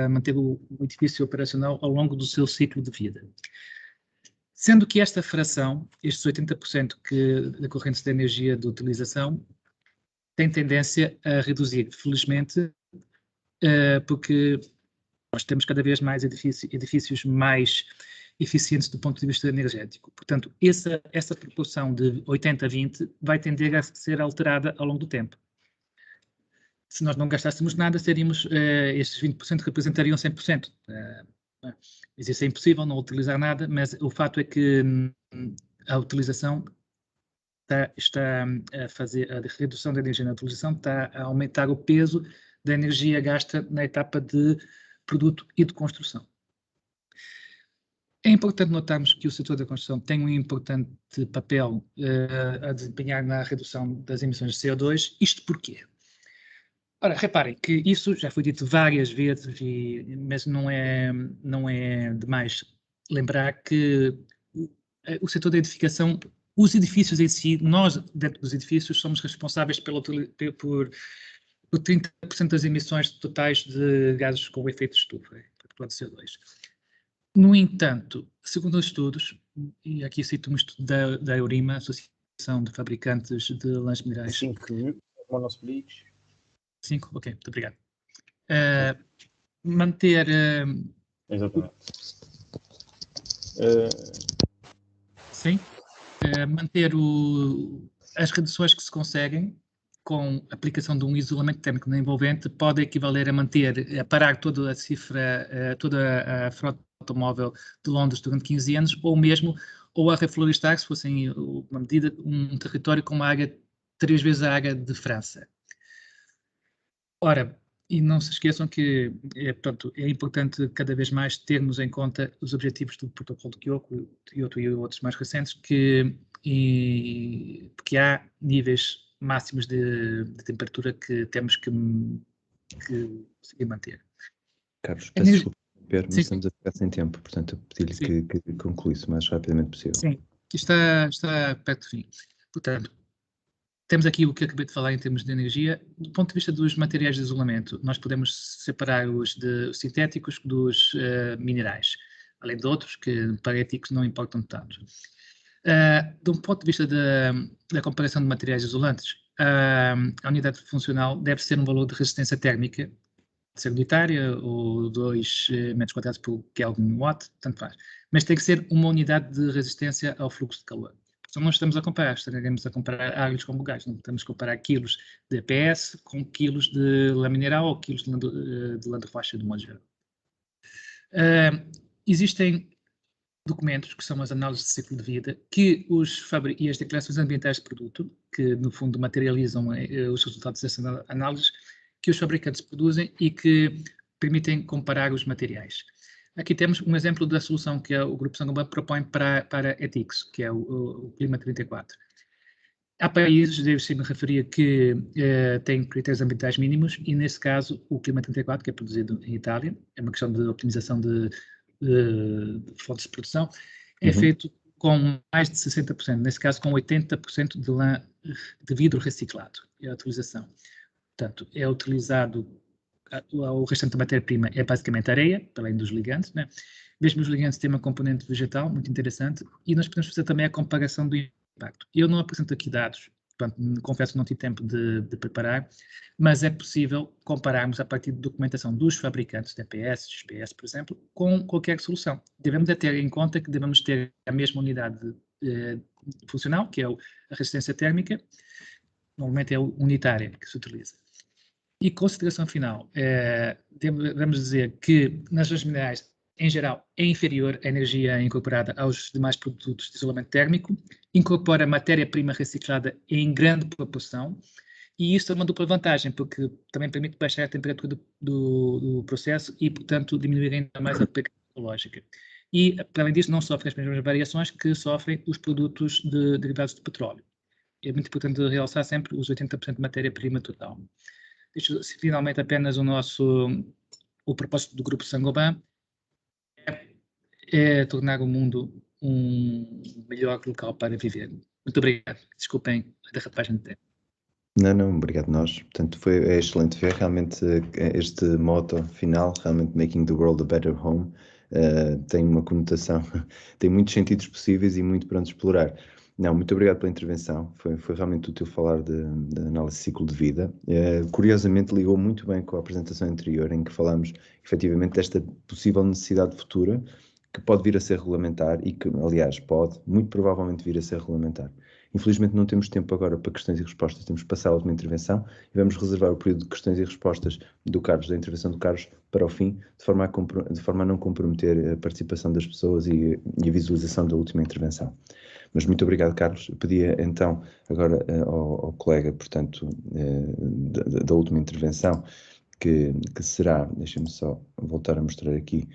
manter o edifício operacional ao longo do seu ciclo de vida. Sendo que esta fração, estes 80% decorrentes da energia de utilização, tem tendência a reduzir, felizmente, porque nós temos cada vez mais edifícios mais eficientes do ponto de vista energético. Portanto, essa proporção de 80-20 vai tender a ser alterada ao longo do tempo. Se nós não gastássemos nada, estes 20% representariam 100%. Mas isso é impossível, não utilizar nada, mas o fato é que a utilização está a fazer, a redução da energia na utilização está a aumentar o peso da energia gasta na etapa de produto e de construção. É importante notarmos que o setor da construção tem um importante papel a desempenhar na redução das emissões de CO2. Isto porquê? Ora, reparem que isso já foi dito várias vezes, mas não é demais lembrar que o setor da edificação, os edifícios em si, nós dentro dos edifícios somos responsáveis por 30% das emissões totais de gases com efeito de estufa, por CO2. No entanto, segundo os estudos, e aqui cito um estudo da Eurima, Associação de Fabricantes de Lãs Minerais. 5 monosplics. 5? Ok, muito obrigado. Manter... Exatamente. Sim. Manter as reduções que se conseguem com a aplicação de um isolamento térmico não envolvente pode equivaler a parar toda a cifra, toda a frota automóvel de Londres durante 15 anos, ou a reflorestar, se fosse uma medida, um território com uma área 3 vezes a área de França. Ora, e não se esqueçam que portanto, é importante cada vez mais termos em conta os objetivos do Protocolo de Kyoto e outros mais recentes, porque há níveis máximos de temperatura que temos que conseguir manter. Carlos, peço desculpa, mas estamos a ficar sem tempo, portanto eu pedi-lhe que concluísse o mais rapidamente possível. Sim, está perto do fim. Portanto, temos aqui o que eu acabei de falar em termos de energia. Do ponto de vista dos materiais de isolamento, nós podemos separar os sintéticos dos minerais, além de outros que para éticos não importam tanto. Do ponto de vista da comparação de materiais isolantes, a unidade funcional deve ser um valor de resistência térmica, ser unitária ou 2 metros quadrados por Kelvin watt, tanto faz. Mas tem que ser uma unidade de resistência ao fluxo de calor. Então, não estamos a comparar, estaremos a comparar águas com bugais, não estamos a comparar quilos de EPS com quilos de lã mineral ou quilos de lã de rocha de modo geral. Existem documentos, que são as análises de ciclo de vida, e as declarações ambientais de produto, que no fundo materializam os resultados dessas análises, que os fabricantes produzem e que permitem comparar os materiais. Aqui temos um exemplo da solução que o Grupo Saint-Gobain propõe para ETICS, que é o Clima 34. Há países, deve-se me referir, que têm critérios ambientais mínimos e, nesse caso, o Clima 34, que é produzido em Itália, é uma questão de optimização de fontes de produção, é feito com mais de 60%, nesse caso com 80% de lã de vidro reciclado, é a utilização. Portanto, é utilizado, o restante da matéria-prima é basicamente areia, para além dos ligantes, né? Mesmo os ligantes têm uma componente vegetal muito interessante e nós podemos fazer também a comparação do impacto. Eu não apresento aqui dados, portanto, confesso que não tive tempo de preparar, mas é possível compararmos a partir de documentação dos fabricantes de EPS, XPS, por exemplo, com qualquer solução. Devemos ter em conta que devemos ter a mesma unidade funcional, que é a resistência térmica, normalmente é unitária que se utiliza. E consideração final, devemos dizer que nas zonas minerais, em geral, é inferior a energia incorporada aos demais produtos de isolamento térmico, incorpora matéria-prima reciclada em grande proporção, e isso é uma dupla vantagem, porque também permite baixar a temperatura do processo e, portanto, diminuir ainda mais a pegada ecológica. E, para além disso, não sofre as mesmas variações que sofrem os produtos derivados de petróleo. É muito importante realçar sempre os 80% de matéria-prima total. Deixo finalmente apenas o propósito do Grupo Saint-Gobain é tornar o mundo um melhor local para viver. Muito obrigado. Desculpem a derrapagem de tempo. Não, obrigado nós. Portanto, é excelente ver realmente este motto final, realmente making the world a better home, tem uma conotação, tem muitos sentidos possíveis e muito para onde explorar. Não, muito obrigado pela intervenção, foi realmente útil falar de análise de ciclo de vida. Curiosamente ligou muito bem com a apresentação anterior, em que falámos efetivamente desta possível necessidade futura que pode vir a ser regulamentar e que, aliás, pode muito provavelmente vir a ser regulamentar. Infelizmente não temos tempo agora para questões e respostas, temos que passar a última intervenção e vamos reservar o período de questões e respostas da intervenção do Carlos, para o fim, de forma a não comprometer a participação das pessoas e a visualização da última intervenção. Mas muito obrigado, Carlos. Eu pedia então agora ao colega, portanto, da última intervenção, que será, deixem-me só voltar a mostrar aqui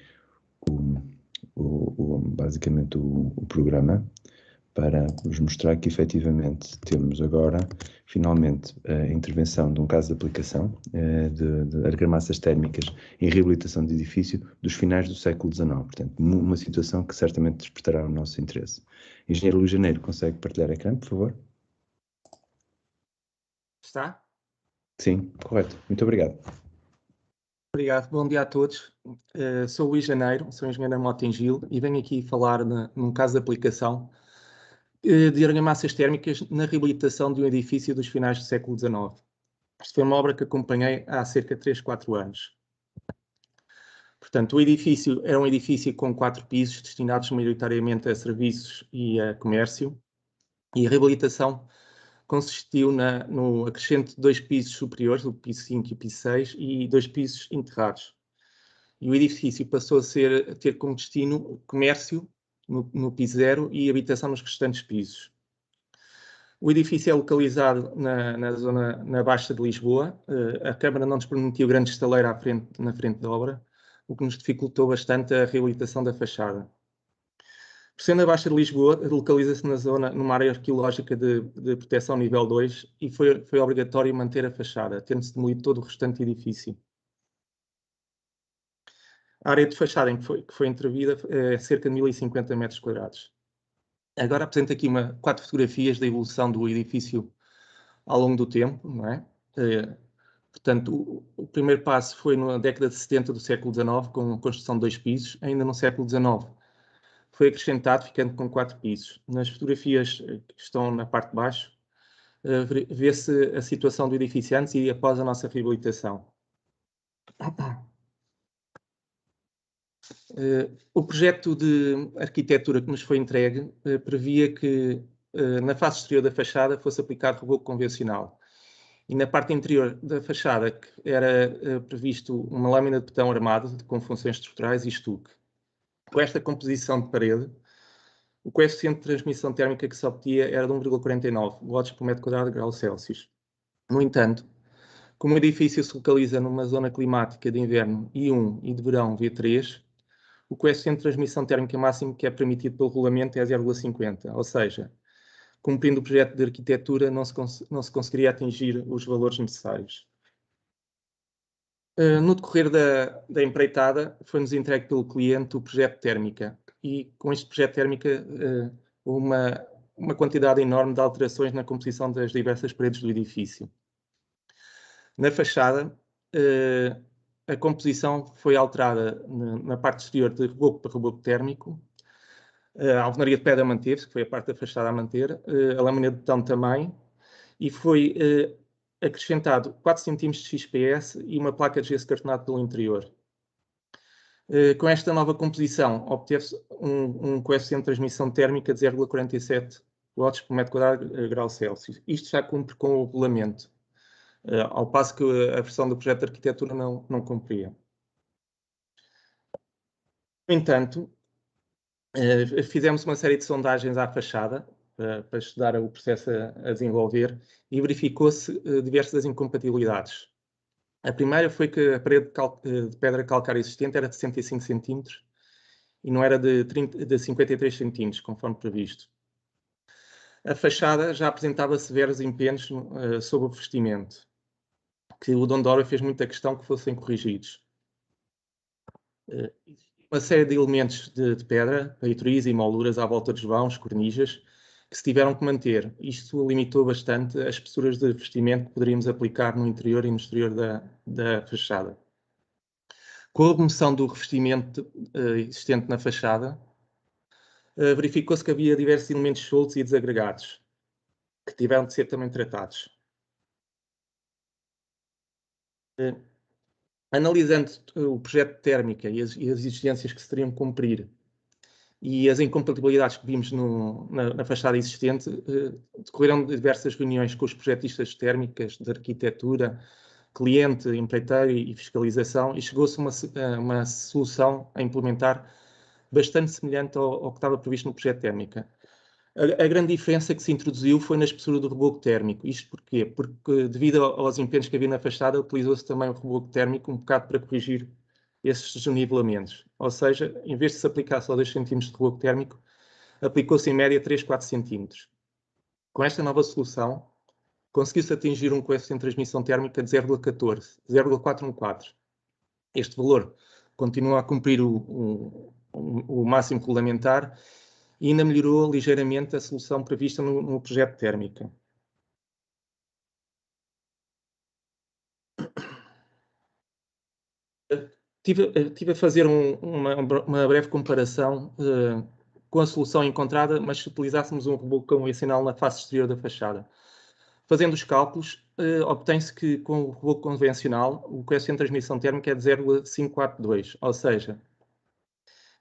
basicamente o programa, para vos mostrar que efetivamente temos agora, finalmente, a intervenção de um caso de aplicação de argamassas térmicas em reabilitação de edifício dos finais do século XIX. Portanto, uma situação que certamente despertará o nosso interesse. Engenheiro Luís Janeiro, consegue partilhar ecrã, por favor? Está? Sim, correto. Muito obrigado. Obrigado, bom dia a todos. Sou Luís Janeiro, sou engenheiro da Motengil e venho aqui falar num caso de aplicação de argamassas térmicas na reabilitação de um edifício dos finais do século XIX. Isto foi uma obra que acompanhei há cerca de 3, 4 anos. Portanto, o edifício era um edifício com 4 pisos, destinados maioritariamente a serviços e a comércio, e a reabilitação consistiu no acrescento de 2 pisos superiores, o piso 5 e o piso 6, e 2 pisos enterrados. E o edifício passou a ter como destino comércio no piso 0 e habitação nos restantes pisos. O edifício é localizado na Baixa de Lisboa. A Câmara não nos permitiu grande estaleira na frente da obra, o que nos dificultou bastante a reabilitação da fachada. Por sendo a Baixa de Lisboa, localiza-se numa área arqueológica de proteção nível 2 e foi obrigatório manter a fachada, tendo-se demolido todo o restante edifício. A área de fachada que foi intervida é cerca de 1050 metros quadrados. Agora apresento aqui 4 fotografias da evolução do edifício ao longo do tempo, não é? Portanto, o primeiro passo foi na década de 70 do século XIX, com a construção de 2 pisos. Ainda no século XIX foi acrescentado, ficando com 4 pisos. Nas fotografias que estão na parte de baixo, vê-se a situação do edifício antes e após a nossa reabilitação. O projeto de arquitetura que nos foi entregue previa que na face exterior da fachada fosse aplicado reboco convencional e na parte interior da fachada que era previsto uma lâmina de betão armado com funções estruturais e estuque. Com esta composição de parede, o coeficiente de transmissão térmica que se obtinha era de 1,49 watts por metro quadrado de grau Celsius. No entanto, como o edifício se localiza numa zona climática de inverno I1 e de verão V3, o coeficiente de transmissão térmica máximo que é permitido pelo regulamento é 0,50, ou seja, cumprindo o projeto de arquitetura, não se conseguiria atingir os valores necessários. No decorrer da empreitada, foi-nos entregue pelo cliente o projeto térmica, e com este projeto térmica uma quantidade enorme de alterações na composição das diversas paredes do edifício. Na fachada, a composição foi alterada na parte exterior de reboco para reboco térmico. A alvenaria de pedra manteve-se, que foi a parte da fachada a manter, a lâmina de betão também, e foi acrescentado 4 cm de XPS e uma placa de gesso cartonado pelo interior. Com esta nova composição, obteve-se um coeficiente de transmissão térmica de 0,47 watts por metro quadrado grau Celsius. Isto já cumpre com o regulamento, ao passo que a versão do projeto de arquitetura não cumpria. No entanto, fizemos uma série de sondagens à fachada para estudar o processo a desenvolver e verificou-se diversas incompatibilidades. A primeira foi que a parede de pedra calcária existente era de 65 cm e não era de 53 cm, conforme previsto. A fachada já apresentava severos empenhos sobre o revestimento, que o Dom Dora fez muita questão que fossem corrigidos. Uma série de elementos de pedra, peitorias e molduras à volta dos vãos, cornijas, que se tiveram que manter. Isto limitou bastante as espessuras de revestimento que poderíamos aplicar no interior e no exterior da fachada. Com a remoção do revestimento existente na fachada, verificou-se que havia diversos elementos soltos e desagregados, que tiveram de ser também tratados. Analisando o projeto de térmica e as exigências que se teriam que cumprir e as incompatibilidades que vimos na fachada existente, decorreram diversas reuniões com os projetistas de térmicas, de arquitetura, cliente, empreiteiro e fiscalização, e chegou-se a uma solução a implementar bastante semelhante ao que estava previsto no projeto de térmica. A grande diferença que se introduziu foi na espessura do reboco térmico. Isto porquê? Porque, devido aos empenhos que havia na fachada, utilizou-se também o reboco térmico um bocado para corrigir esses desnivelamentos. Ou seja, em vez de se aplicar só 2 cm de reboco térmico, aplicou-se em média 3, 4 cm. Com esta nova solução, conseguiu-se atingir um coeficiente de transmissão térmica de 0,14, 0,414. Este valor continua a cumprir o máximo regulamentar e ainda melhorou ligeiramente a solução prevista no projeto de térmica. Tive a fazer uma breve comparação com a solução encontrada, mas se utilizássemos um reboco convencional na face exterior da fachada. Fazendo os cálculos, obtém-se que com o reboco convencional o coeficiente de transmissão térmica é de 0,542, ou seja,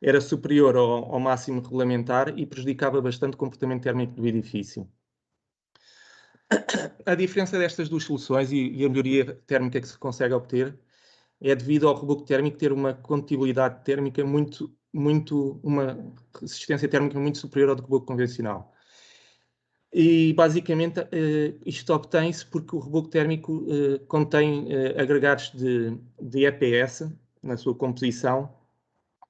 era superior ao máximo regulamentar e prejudicava bastante o comportamento térmico do edifício. A diferença destas duas soluções e a melhoria térmica que se consegue obter é devido ao reboco térmico ter uma condutibilidade térmica uma resistência térmica muito superior ao do reboco convencional. E, basicamente, isto obtém-se porque o reboco térmico contém agregados de EPS na sua composição,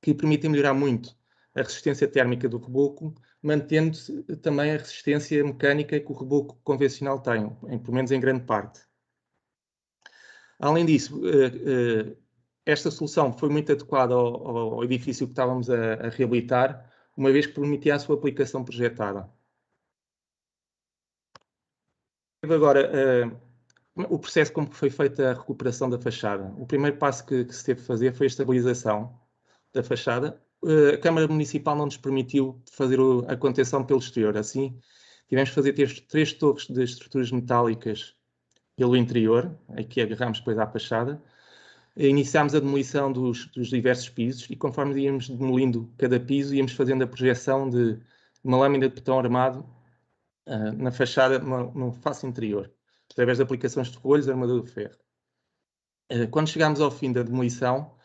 que permitem melhorar muito a resistência térmica do reboco, mantendo-se também a resistência mecânica que o reboco convencional tem, pelo menos em grande parte. Além disso, esta solução foi muito adequada ao edifício que estávamos a reabilitar, uma vez que permitia a sua aplicação projetada. Agora, o processo como foi feita a recuperação da fachada. O primeiro passo que se teve de fazer foi a estabilização da fachada. A Câmara Municipal não nos permitiu fazer a contenção pelo exterior. Assim, tivemos de fazer 3 torres de estruturas metálicas pelo interior, aqui agarramos depois à fachada. Iniciámos a demolição dos diversos pisos e, conforme íamos demolindo cada piso, íamos fazendo a projeção de uma lâmina de betão armado na fachada, no face interior, através de aplicações de rolhos, armadura de ferro. Quando chegámos ao fim da demolição,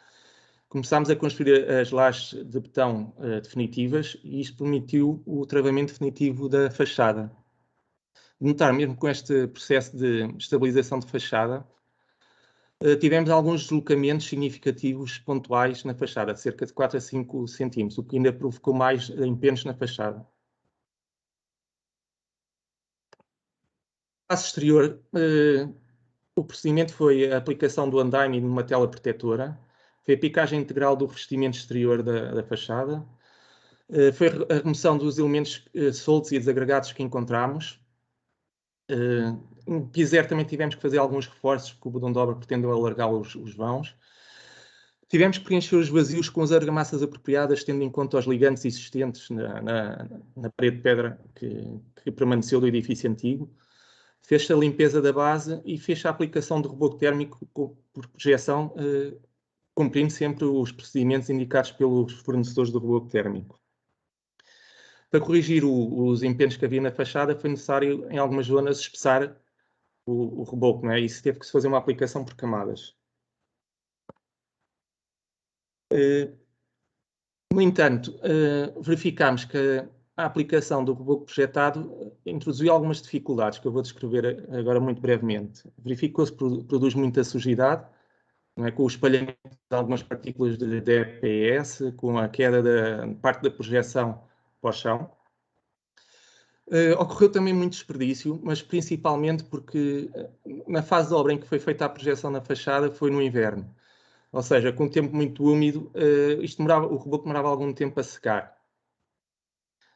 começámos a construir as lajes de betão definitivas e isto permitiu o travamento definitivo da fachada. De notar, mesmo com este processo de estabilização de fachada, tivemos alguns deslocamentos significativos pontuais na fachada, de cerca de 4 a 5 cm, o que ainda provocou mais empenhos na fachada. face exterior, o procedimento foi a aplicação do andaime numa tela protetora, foi a picagem integral do revestimento exterior da fachada, foi a remoção dos elementos soltos e desagregados que encontramos. No piser também tivemos que fazer alguns reforços, porque o botão de obra pretende alargar os vãos. Tivemos que preencher os vazios com as argamassas apropriadas, tendo em conta os ligantes existentes na parede de pedra que permaneceu do edifício antigo. Fez-se a limpeza da base e fez-se a aplicação de reboco térmico por projeção, cumprindo sempre os procedimentos indicados pelos fornecedores do reboco térmico. Para corrigir os empenhos que havia na fachada, foi necessário, em algumas zonas, espessar o reboco, não é? Isso teve que se fazer uma aplicação por camadas. No entanto, verificámos que a aplicação do reboco projetado introduziu algumas dificuldades, que eu vou descrever agora muito brevemente. Verificou-se que produz muita sujidade, não é? Com o espalhamento de algumas partículas de EPS, com a queda da parte da projeção para o chão. Ocorreu também muito desperdício, mas principalmente porque na fase de obra em que foi feita a projeção na fachada foi no inverno. Ou seja, com um tempo muito úmido, o reboco demorava algum tempo a secar.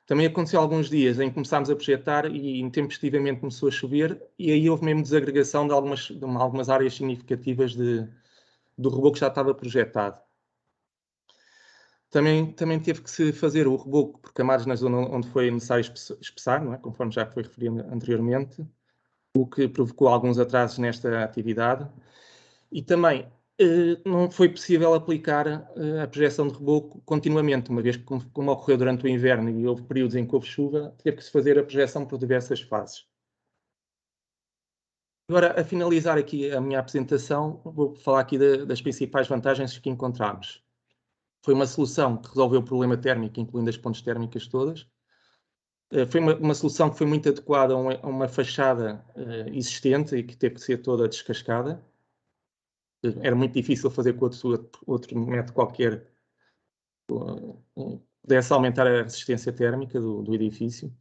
Também aconteceu alguns dias em que começámos a projetar e intempestivamente começou a chover e aí houve mesmo desagregação de algumas áreas significativas do reboco que já estava projetado. Também teve que se fazer o reboco por camadas na zona onde foi necessário espessar, não é? Conforme já foi referido anteriormente, o que provocou alguns atrasos nesta atividade. E também não foi possível aplicar a projeção de reboco continuamente, uma vez que, como ocorreu durante o inverno e houve períodos em que houve chuva, teve que se fazer a projeção por diversas fases. Agora, a finalizar aqui a minha apresentação, vou falar aqui das principais vantagens que encontramos. Foi uma solução que resolveu o problema térmico, incluindo as pontes térmicas todas. Foi uma solução que foi muito adequada a uma fachada existente e que teve que ser toda descascada. Era muito difícil fazer com outro método qualquer pudesse aumentar a resistência térmica do edifício.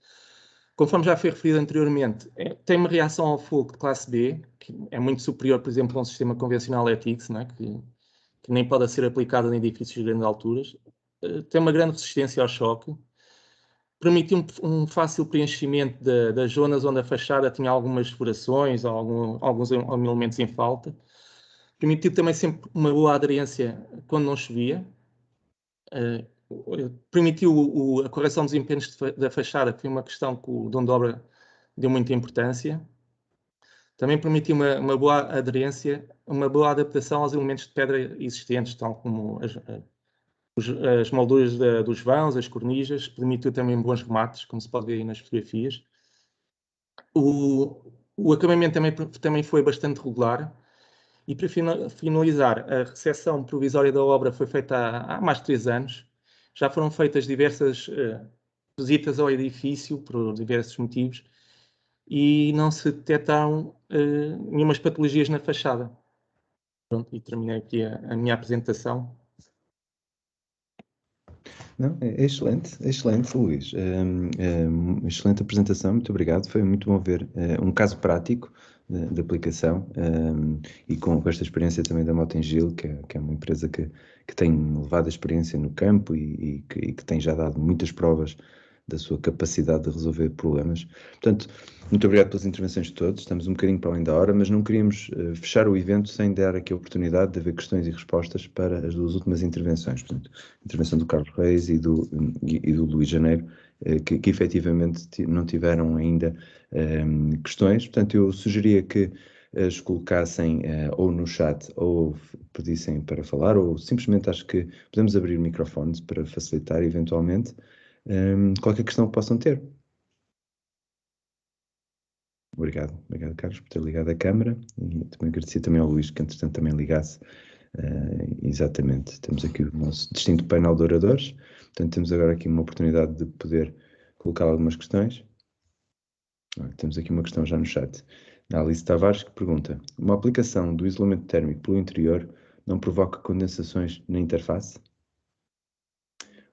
Conforme já foi referido anteriormente, tem uma reação ao fogo de classe B, que é muito superior, por exemplo, a um sistema convencional ETICS, não é? que nem pode ser aplicado em edifícios de grandes alturas. Tem uma grande resistência ao choque. Permitiu um fácil preenchimento das zonas onde a fachada tinha algumas furações ou alguns elementos em falta. Permitiu também sempre uma boa aderência quando não chovia. Permitiu a correção dos empenhos da fachada, que foi uma questão que o dono de obra deu muita importância. Também permitiu uma boa aderência, uma boa adaptação aos elementos de pedra existentes, tal como as molduras dos vãos, as cornijas. Permitiu também bons remates, como se pode ver aí nas fotografias. O acabamento também foi bastante regular. E para finalizar, a recepção provisória da obra foi feita há mais de 3 anos. Já foram feitas diversas visitas ao edifício, por diversos motivos, e não se detectaram nenhumas patologias na fachada. Pronto, e terminei aqui a minha apresentação. Não, é excelente, Luís. Excelente apresentação, muito obrigado. Foi muito bom ver um caso prático de aplicação e com esta experiência também da Motengil, que é uma empresa que tem levado a experiência no campo e que tem já dado muitas provas da sua capacidade de resolver problemas. Portanto, muito obrigado pelas intervenções de todos. Estamos um bocadinho para além da hora, mas não queríamos fechar o evento sem dar aqui a oportunidade de haver questões e respostas para as 2 últimas intervenções. Portanto, a intervenção do Carlos Reis e do Luís Janeiro, que efetivamente não tiveram ainda questões. Portanto, eu sugeria que as colocassem ou no chat ou pedissem para falar, ou simplesmente acho que podemos abrir microfones para facilitar eventualmente qualquer questão que possam ter. Obrigado, Carlos, por ter ligado a câmara e também agradecer também ao Luís que entretanto também ligasse. Exatamente, temos aqui o nosso distinto painel de oradores, portanto temos agora aqui uma oportunidade de poder colocar algumas questões. Temos aqui uma questão já no chat, da Alice Tavares, que pergunta: uma aplicação do isolamento térmico pelo interior não provoca condensações na interface?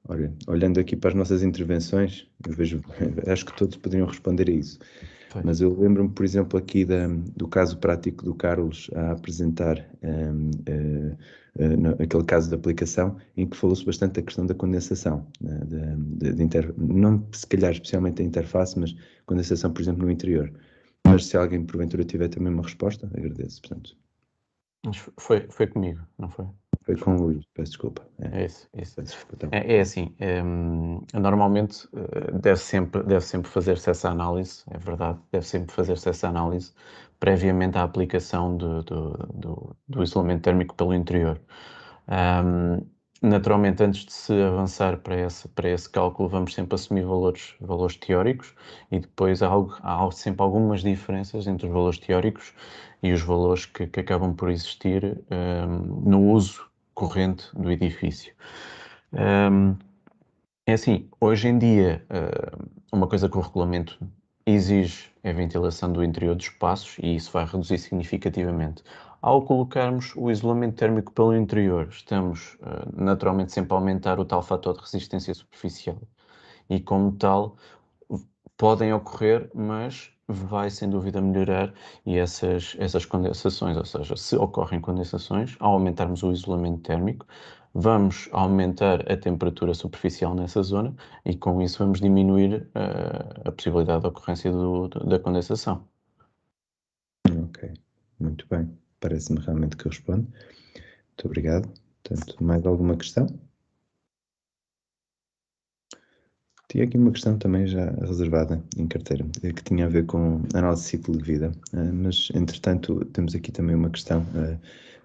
Olha, olhando aqui para as nossas intervenções, eu vejo, acho que todos poderiam responder a isso. Mas eu lembro-me, por exemplo, aqui do caso prático do Carlos a apresentar aquele caso de aplicação em que falou-se bastante da questão da condensação, não se calhar especialmente da interface, mas condensação, por exemplo, no interior. Mas se alguém porventura tiver também uma resposta, agradeço. Portanto, foi comigo, não foi? foi com o Luís, peço desculpa. É isso. Peço desculpa, então. É assim, normalmente deve sempre fazer-se essa análise, é verdade, deve sempre fazer-se essa análise previamente à aplicação do isolamento térmico pelo interior. Naturalmente, antes de se avançar para esse cálculo, vamos sempre assumir valores teóricos e depois há sempre algumas diferenças entre os valores teóricos e os valores que acabam por existir no uso corrente do edifício. É assim, hoje em dia, uma coisa que o regulamento exige é a ventilação do interior dos espaços e isso vai reduzir significativamente. Ao colocarmos o isolamento térmico pelo interior, estamos naturalmente sempre a aumentar o tal fator de resistência superficial e, como tal, podem ocorrer, mas vai sem dúvida melhorar e essas condensações, ou seja, se ocorrem condensações, ao aumentarmos o isolamento térmico, vamos aumentar a temperatura superficial nessa zona e com isso vamos diminuir a possibilidade de ocorrência da condensação. Ok, muito bem. Parece-me realmente que responde. Muito obrigado. Portanto, mais alguma questão? Tinha aqui uma questão também já reservada em carteira, que tinha a ver com análise de ciclo de vida, mas entretanto temos aqui também uma questão.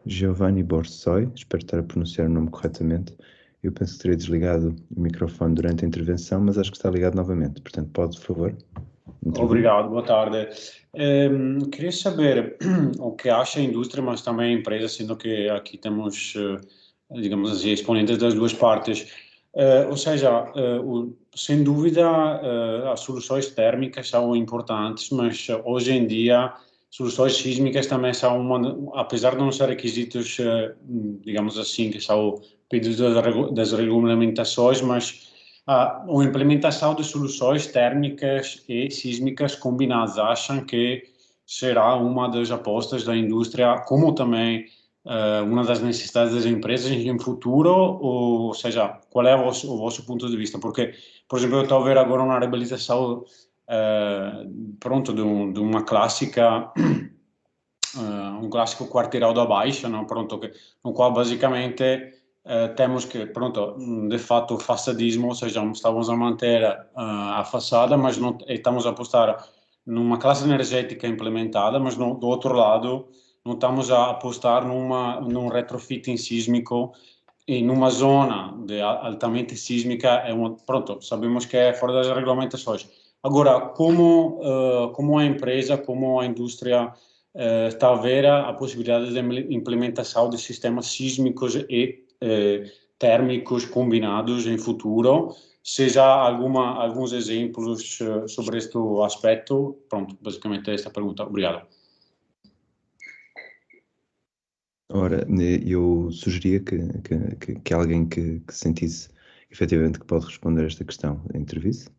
Giovanni Borsoi, espero estar a pronunciar o nome corretamente. Eu penso que teria desligado o microfone durante a intervenção, mas acho que está ligado novamente. Portanto, pode, por favor. Obrigado, boa tarde. Queria saber o que acha a indústria, mas também a empresa, sendo que aqui temos, digamos assim, exponentes das duas partes. Ou seja, sem dúvida, as soluções térmicas são importantes, mas hoje em dia, soluções sísmicas também são, apesar de não ser requisitos, digamos assim, que são pedidos das regulamentações, mas a implementação de soluções térmicas e sísmicas combinadas, acham que será uma das apostas da indústria, como também uma das necessidades das empresas em futuro, ou seja, qual é o vosso ponto de vista? Porque, por exemplo, eu estou a ver agora uma reabilitação pronto, de uma clássica, um clássico quarteirão da Baixa, não? Pronto, no qual basicamente temos que, pronto, de fato, o façadismo, ou seja, estamos a manter a façada, mas não estamos a apostar numa classe energética implementada, mas do outro lado, não estamos a apostar num retrofitting sísmico e numa zona altamente sísmica, pronto, sabemos que é fora das regulamentações. Agora, como a empresa, como a indústria está a ver a possibilidade de implementação de sistemas sísmicos e térmicos combinados em futuro, seja alguns exemplos sobre este aspecto? Pronto, basicamente esta pergunta. Obrigado. Ora, eu sugeria que alguém que sentisse efetivamente que pode responder a esta questão intervisse.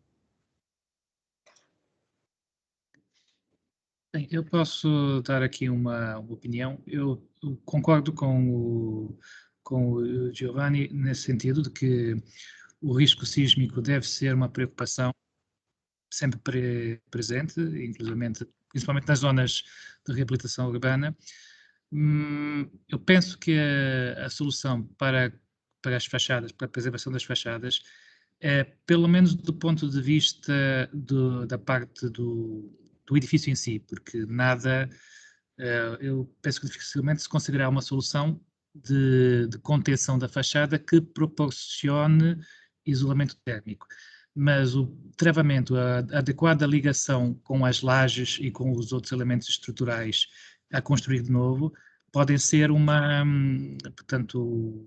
Bem, eu posso dar aqui uma opinião. Eu concordo com o Giovanni nesse sentido de que o risco sísmico deve ser uma preocupação sempre presente, principalmente nas zonas de reabilitação urbana. Eu penso que a solução para as fachadas, para a preservação das fachadas, pelo menos do ponto de vista da parte do edifício em si, porque eu penso que dificilmente se conseguirá uma solução de contenção da fachada que proporcione isolamento térmico. Mas o travamento, a adequada ligação com as lajes e com os outros elementos estruturais a construir de novo, podem ser portanto,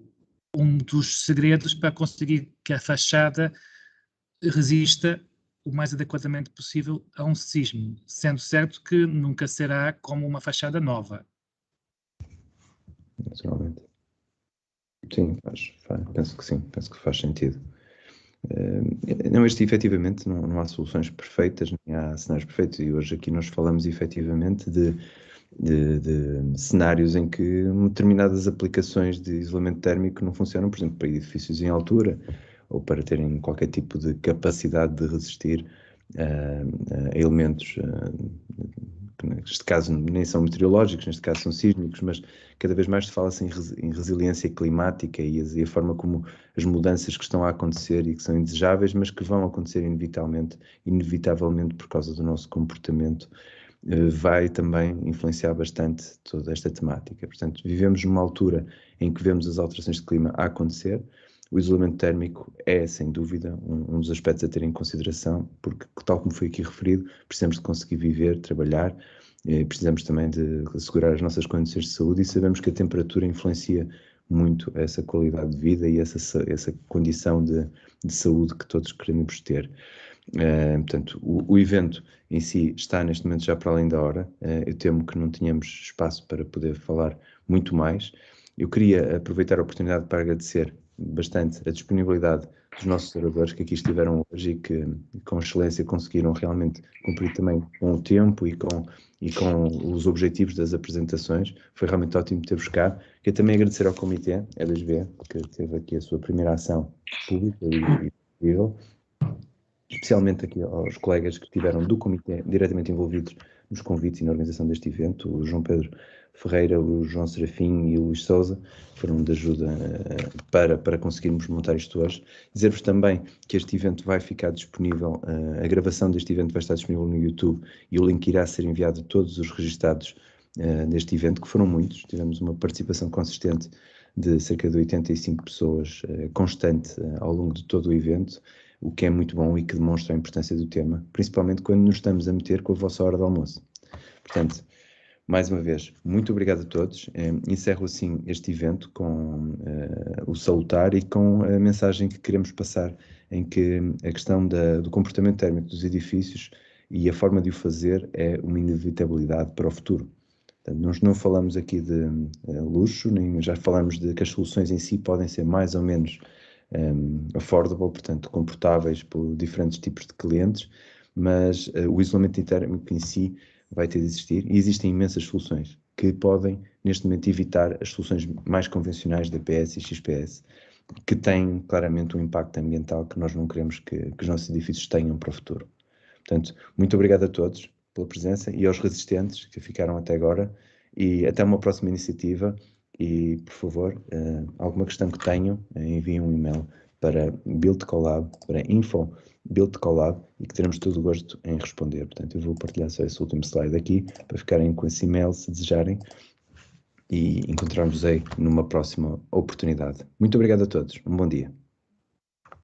um dos segredos para conseguir que a fachada resista o mais adequadamente possível a um sismo, sendo certo que nunca será como uma fachada nova. Naturalmente. Sim, penso que sim, penso que faz sentido. Não, efetivamente não há soluções perfeitas, nem há cenários perfeitos, e hoje aqui nós falamos efetivamente de cenários em que determinadas aplicações de isolamento térmico não funcionam, por exemplo, para edifícios em altura, ou para terem qualquer tipo de capacidade de resistir a elementos, que neste caso nem são meteorológicos, neste caso são sísmicos, mas cada vez mais se fala-se em resiliência climática e a forma como as mudanças que estão a acontecer e que são indesejáveis, mas que vão acontecer inevitavelmente por causa do nosso comportamento, vai também influenciar bastante toda esta temática. Portanto, vivemos numa altura em que vemos as alterações de clima a acontecer. O isolamento térmico é, sem dúvida, um dos aspectos a ter em consideração, porque, tal como foi aqui referido, precisamos de conseguir viver, trabalhar, precisamos também de assegurar as nossas condições de saúde, e sabemos que a temperatura influencia muito essa qualidade de vida e essa condição de saúde que todos queremos ter. Portanto, o evento em si está neste momento já para além da hora. Eu temo que não tenhamos espaço para poder falar muito mais. Eu queria aproveitar a oportunidade para agradecer bastante a disponibilidade dos nossos oradores que aqui estiveram hoje e que com excelência conseguiram realmente cumprir também com o tempo e com os objetivos das apresentações. Foi realmente ótimo ter-vos cá. Quero também agradecer ao Comitê LSB, que teve aqui a sua primeira ação pública e visível, especialmente aqui aos colegas que estiveram do Comitê diretamente envolvidos nos convites e na organização deste evento, o João Pedro Ferreira, o João Serafim e o Luís Sousa, foram de ajuda para conseguirmos montar isto hoje. Dizer-vos também que este evento vai ficar disponível, a gravação deste evento vai estar disponível no YouTube, e o link irá ser enviado a todos os registados neste evento, que foram muitos. Tivemos uma participação consistente de cerca de 85 pessoas, constante ao longo de todo o evento, o que é muito bom e que demonstra a importância do tema, principalmente quando nos estamos a meter com a vossa hora de almoço. Portanto, mais uma vez, muito obrigado a todos. Encerro assim este evento com o salutar e com a mensagem que queremos passar, em que a questão do comportamento térmico dos edifícios e a forma de o fazer é uma inevitabilidade para o futuro. Portanto, nós não falamos aqui de luxo, nem já falamos de que as soluções em si podem ser mais ou menos affordable, portanto, comportáveis por diferentes tipos de clientes, mas o isolamento térmico em si vai ter de existir, e existem imensas soluções que podem, neste momento, evitar as soluções mais convencionais da PS e XPS, que têm claramente um impacto ambiental que nós não queremos que os nossos edifícios tenham para o futuro. Portanto, muito obrigado a todos pela presença e aos resistentes que ficaram até agora, e até uma próxima iniciativa. E, por favor, alguma questão que tenham, enviem um e-mail para BuildCollab, para info.buildcollab, e que teremos todo o gosto em responder. Portanto, eu vou partilhar só esse último slide aqui, para ficarem com esse e-mail, se desejarem, e encontrarmos aí numa próxima oportunidade. Muito obrigado a todos. Um bom dia.